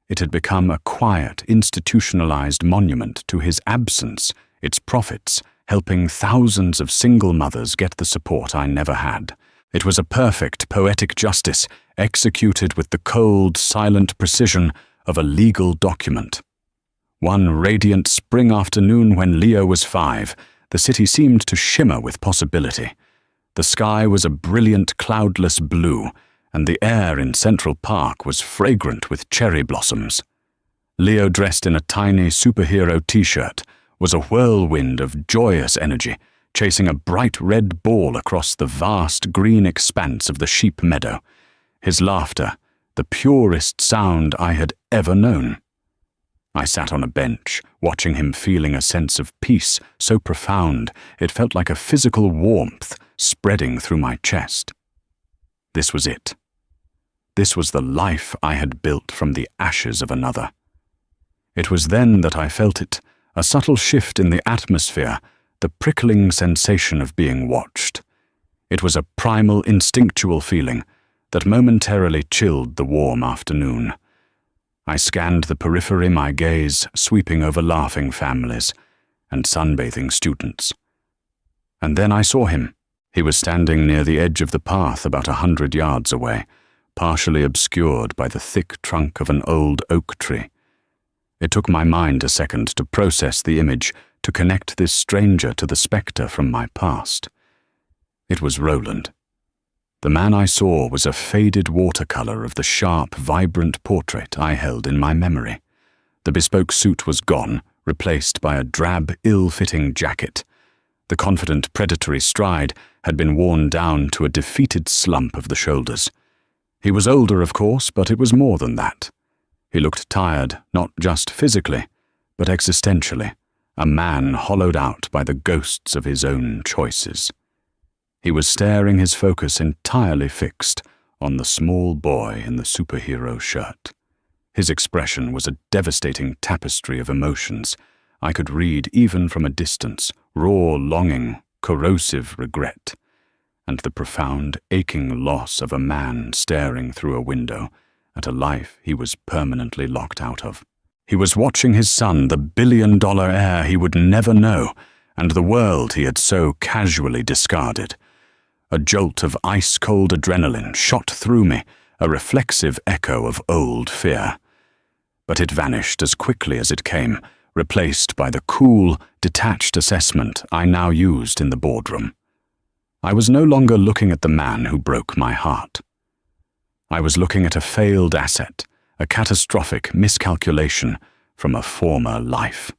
It had become a quiet, institutionalized monument to his absence, its profits, helping thousands of single mothers get the support I never had. It was a perfect poetic justice, executed with the cold, silent precision of a legal document. One radiant spring afternoon when Leo was 5, the city seemed to shimmer with possibility. The sky was a brilliant cloudless blue, and the air in Central Park was fragrant with cherry blossoms. Leo, dressed in a tiny superhero t-shirt, was a whirlwind of joyous energy, chasing a bright red ball across the vast green expanse of the sheep meadow. His laughter, the purest sound I had ever known. I sat on a bench, watching him, feeling a sense of peace so profound it felt like a physical warmth spreading through my chest. This was it. This was the life I had built from the ashes of another. It was then that I felt it, a subtle shift in the atmosphere, the prickling sensation of being watched. It was a primal, instinctual feeling that momentarily chilled the warm afternoon. I scanned the periphery, my gaze sweeping over laughing families and sunbathing students. And then I saw him. He was standing near the edge of the path about 100 yards away, partially obscured by the thick trunk of an old oak tree. It took my mind a second to process the image, to connect this stranger to the spectre from my past. It was Roland. The man I saw was a faded watercolor of the sharp, vibrant portrait I held in my memory. The bespoke suit was gone, replaced by a drab, ill-fitting jacket. The confident, predatory stride had been worn down to a defeated slump of the shoulders. He was older, of course, but it was more than that. He looked tired, not just physically, but existentially, a man hollowed out by the ghosts of his own choices. He was staring, his focus entirely fixed on the small boy in the superhero shirt. His expression was a devastating tapestry of emotions I could read even from a distance: raw longing, corrosive regret, and the profound, aching loss of a man staring through a window at a life he was permanently locked out of. He was watching his son, the billion-dollar heir he would never know, and the world he had so casually discarded. A jolt of ice-cold adrenaline shot through me, a reflexive echo of old fear. But it vanished as quickly as it came, replaced by the cool, detached assessment I now used in the boardroom. I was no longer looking at the man who broke my heart. I was looking at a failed asset, a catastrophic miscalculation from a former life.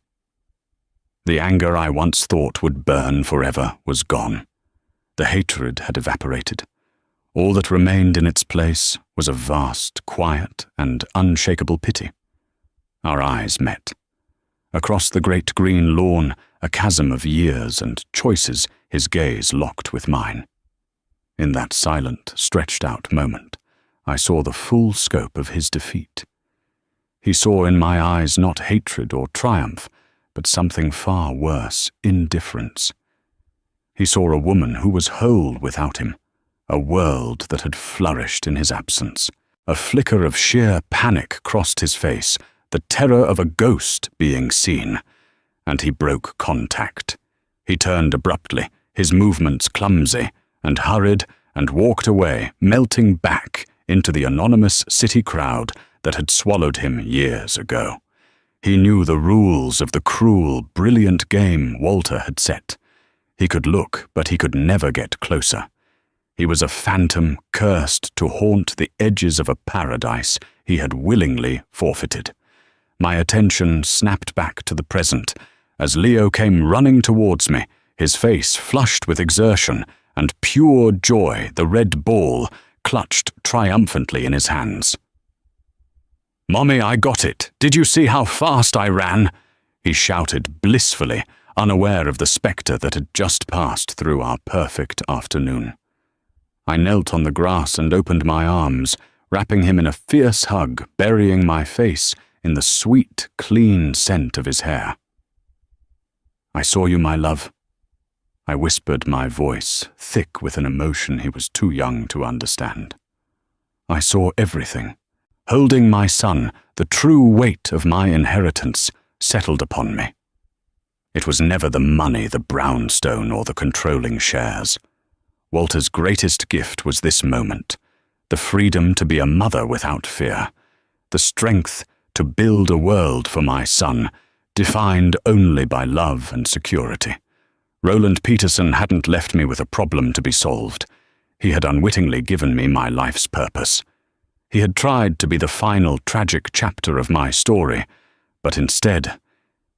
The anger I once thought would burn forever was gone. The hatred had evaporated. All that remained in its place was a vast, quiet, and unshakable pity. Our eyes met. Across the great green lawn, a chasm of years and choices, his gaze locked with mine. In that silent, stretched-out moment, I saw the full scope of his defeat. He saw in my eyes not hatred or triumph, but something far worse: indifference. He saw a woman who was whole without him, a world that had flourished in his absence. A flicker of sheer panic crossed his face, the terror of a ghost being seen, and he broke contact. He turned abruptly, his movements clumsy, and hurried and walked away, melting back into the anonymous city crowd that had swallowed him years ago. He knew the rules of the cruel, brilliant game Walter had set. He could look, but he could never get closer. He was a phantom cursed to haunt the edges of a paradise he had willingly forfeited. My attention snapped back to the present as Leo came running towards me, his face flushed with exertion and pure joy, the red ball clutched triumphantly in his hands. "Mommy, I got it. Did you see how fast I ran?" he shouted blissfully, unaware of the spectre that had just passed through our perfect afternoon. I knelt on the grass and opened my arms, wrapping him in a fierce hug, burying my face in the sweet, clean scent of his hair. "I saw you, my love," I whispered, my voice thick with an emotion he was too young to understand. I saw everything. Holding my son, the true weight of my inheritance settled upon me. It was never the money, the brownstone, or the controlling shares. Walter's greatest gift was this moment, the freedom to be a mother without fear, the strength to build a world for my son, defined only by love and security. Roland Peterson hadn't left me with a problem to be solved. He had unwittingly given me my life's purpose. He had tried to be the final tragic chapter of my story, but instead,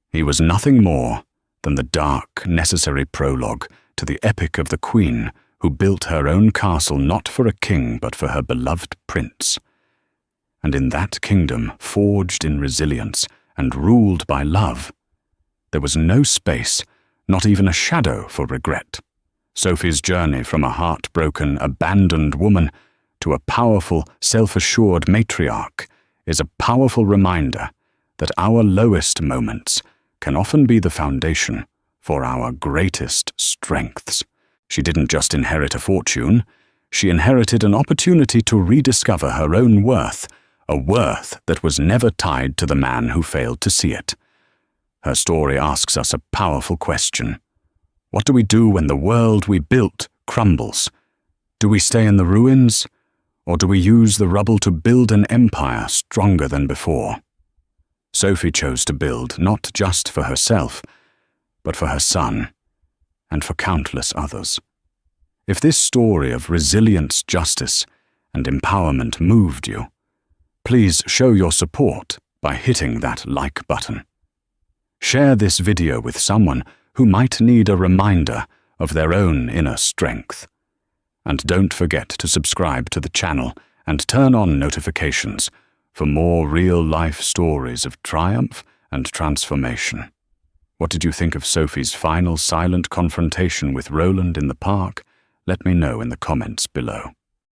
he was nothing more than the dark, necessary prologue to the epic of the queen who built her own castle not for a king but for her beloved prince. And in that kingdom, forged in resilience and ruled by love, there was no space, not even a shadow, for regret. Sophie's journey from a heartbroken, abandoned woman to a powerful, self-assured matriarch is a powerful reminder that our lowest moments can often be the foundation for our greatest strengths. She didn't just inherit a fortune, she inherited an opportunity to rediscover her own worth, a worth that was never tied to the man who failed to see it. Her story asks us a powerful question. What do we do when the world we built crumbles? Do we stay in the ruins, or do we use the rubble to build an empire stronger than before? Sophie chose to build not just for herself, but for her son, and for countless others. If this story of resilience, justice, and empowerment moved you, please show your support by hitting that like button. Share this video with someone who might need a reminder of their own inner strength. And don't forget to subscribe to the channel and turn on notifications for more real-life stories of triumph and transformation. What did you think of Sophie's final silent confrontation with Roland in the park? Let me know in the comments below.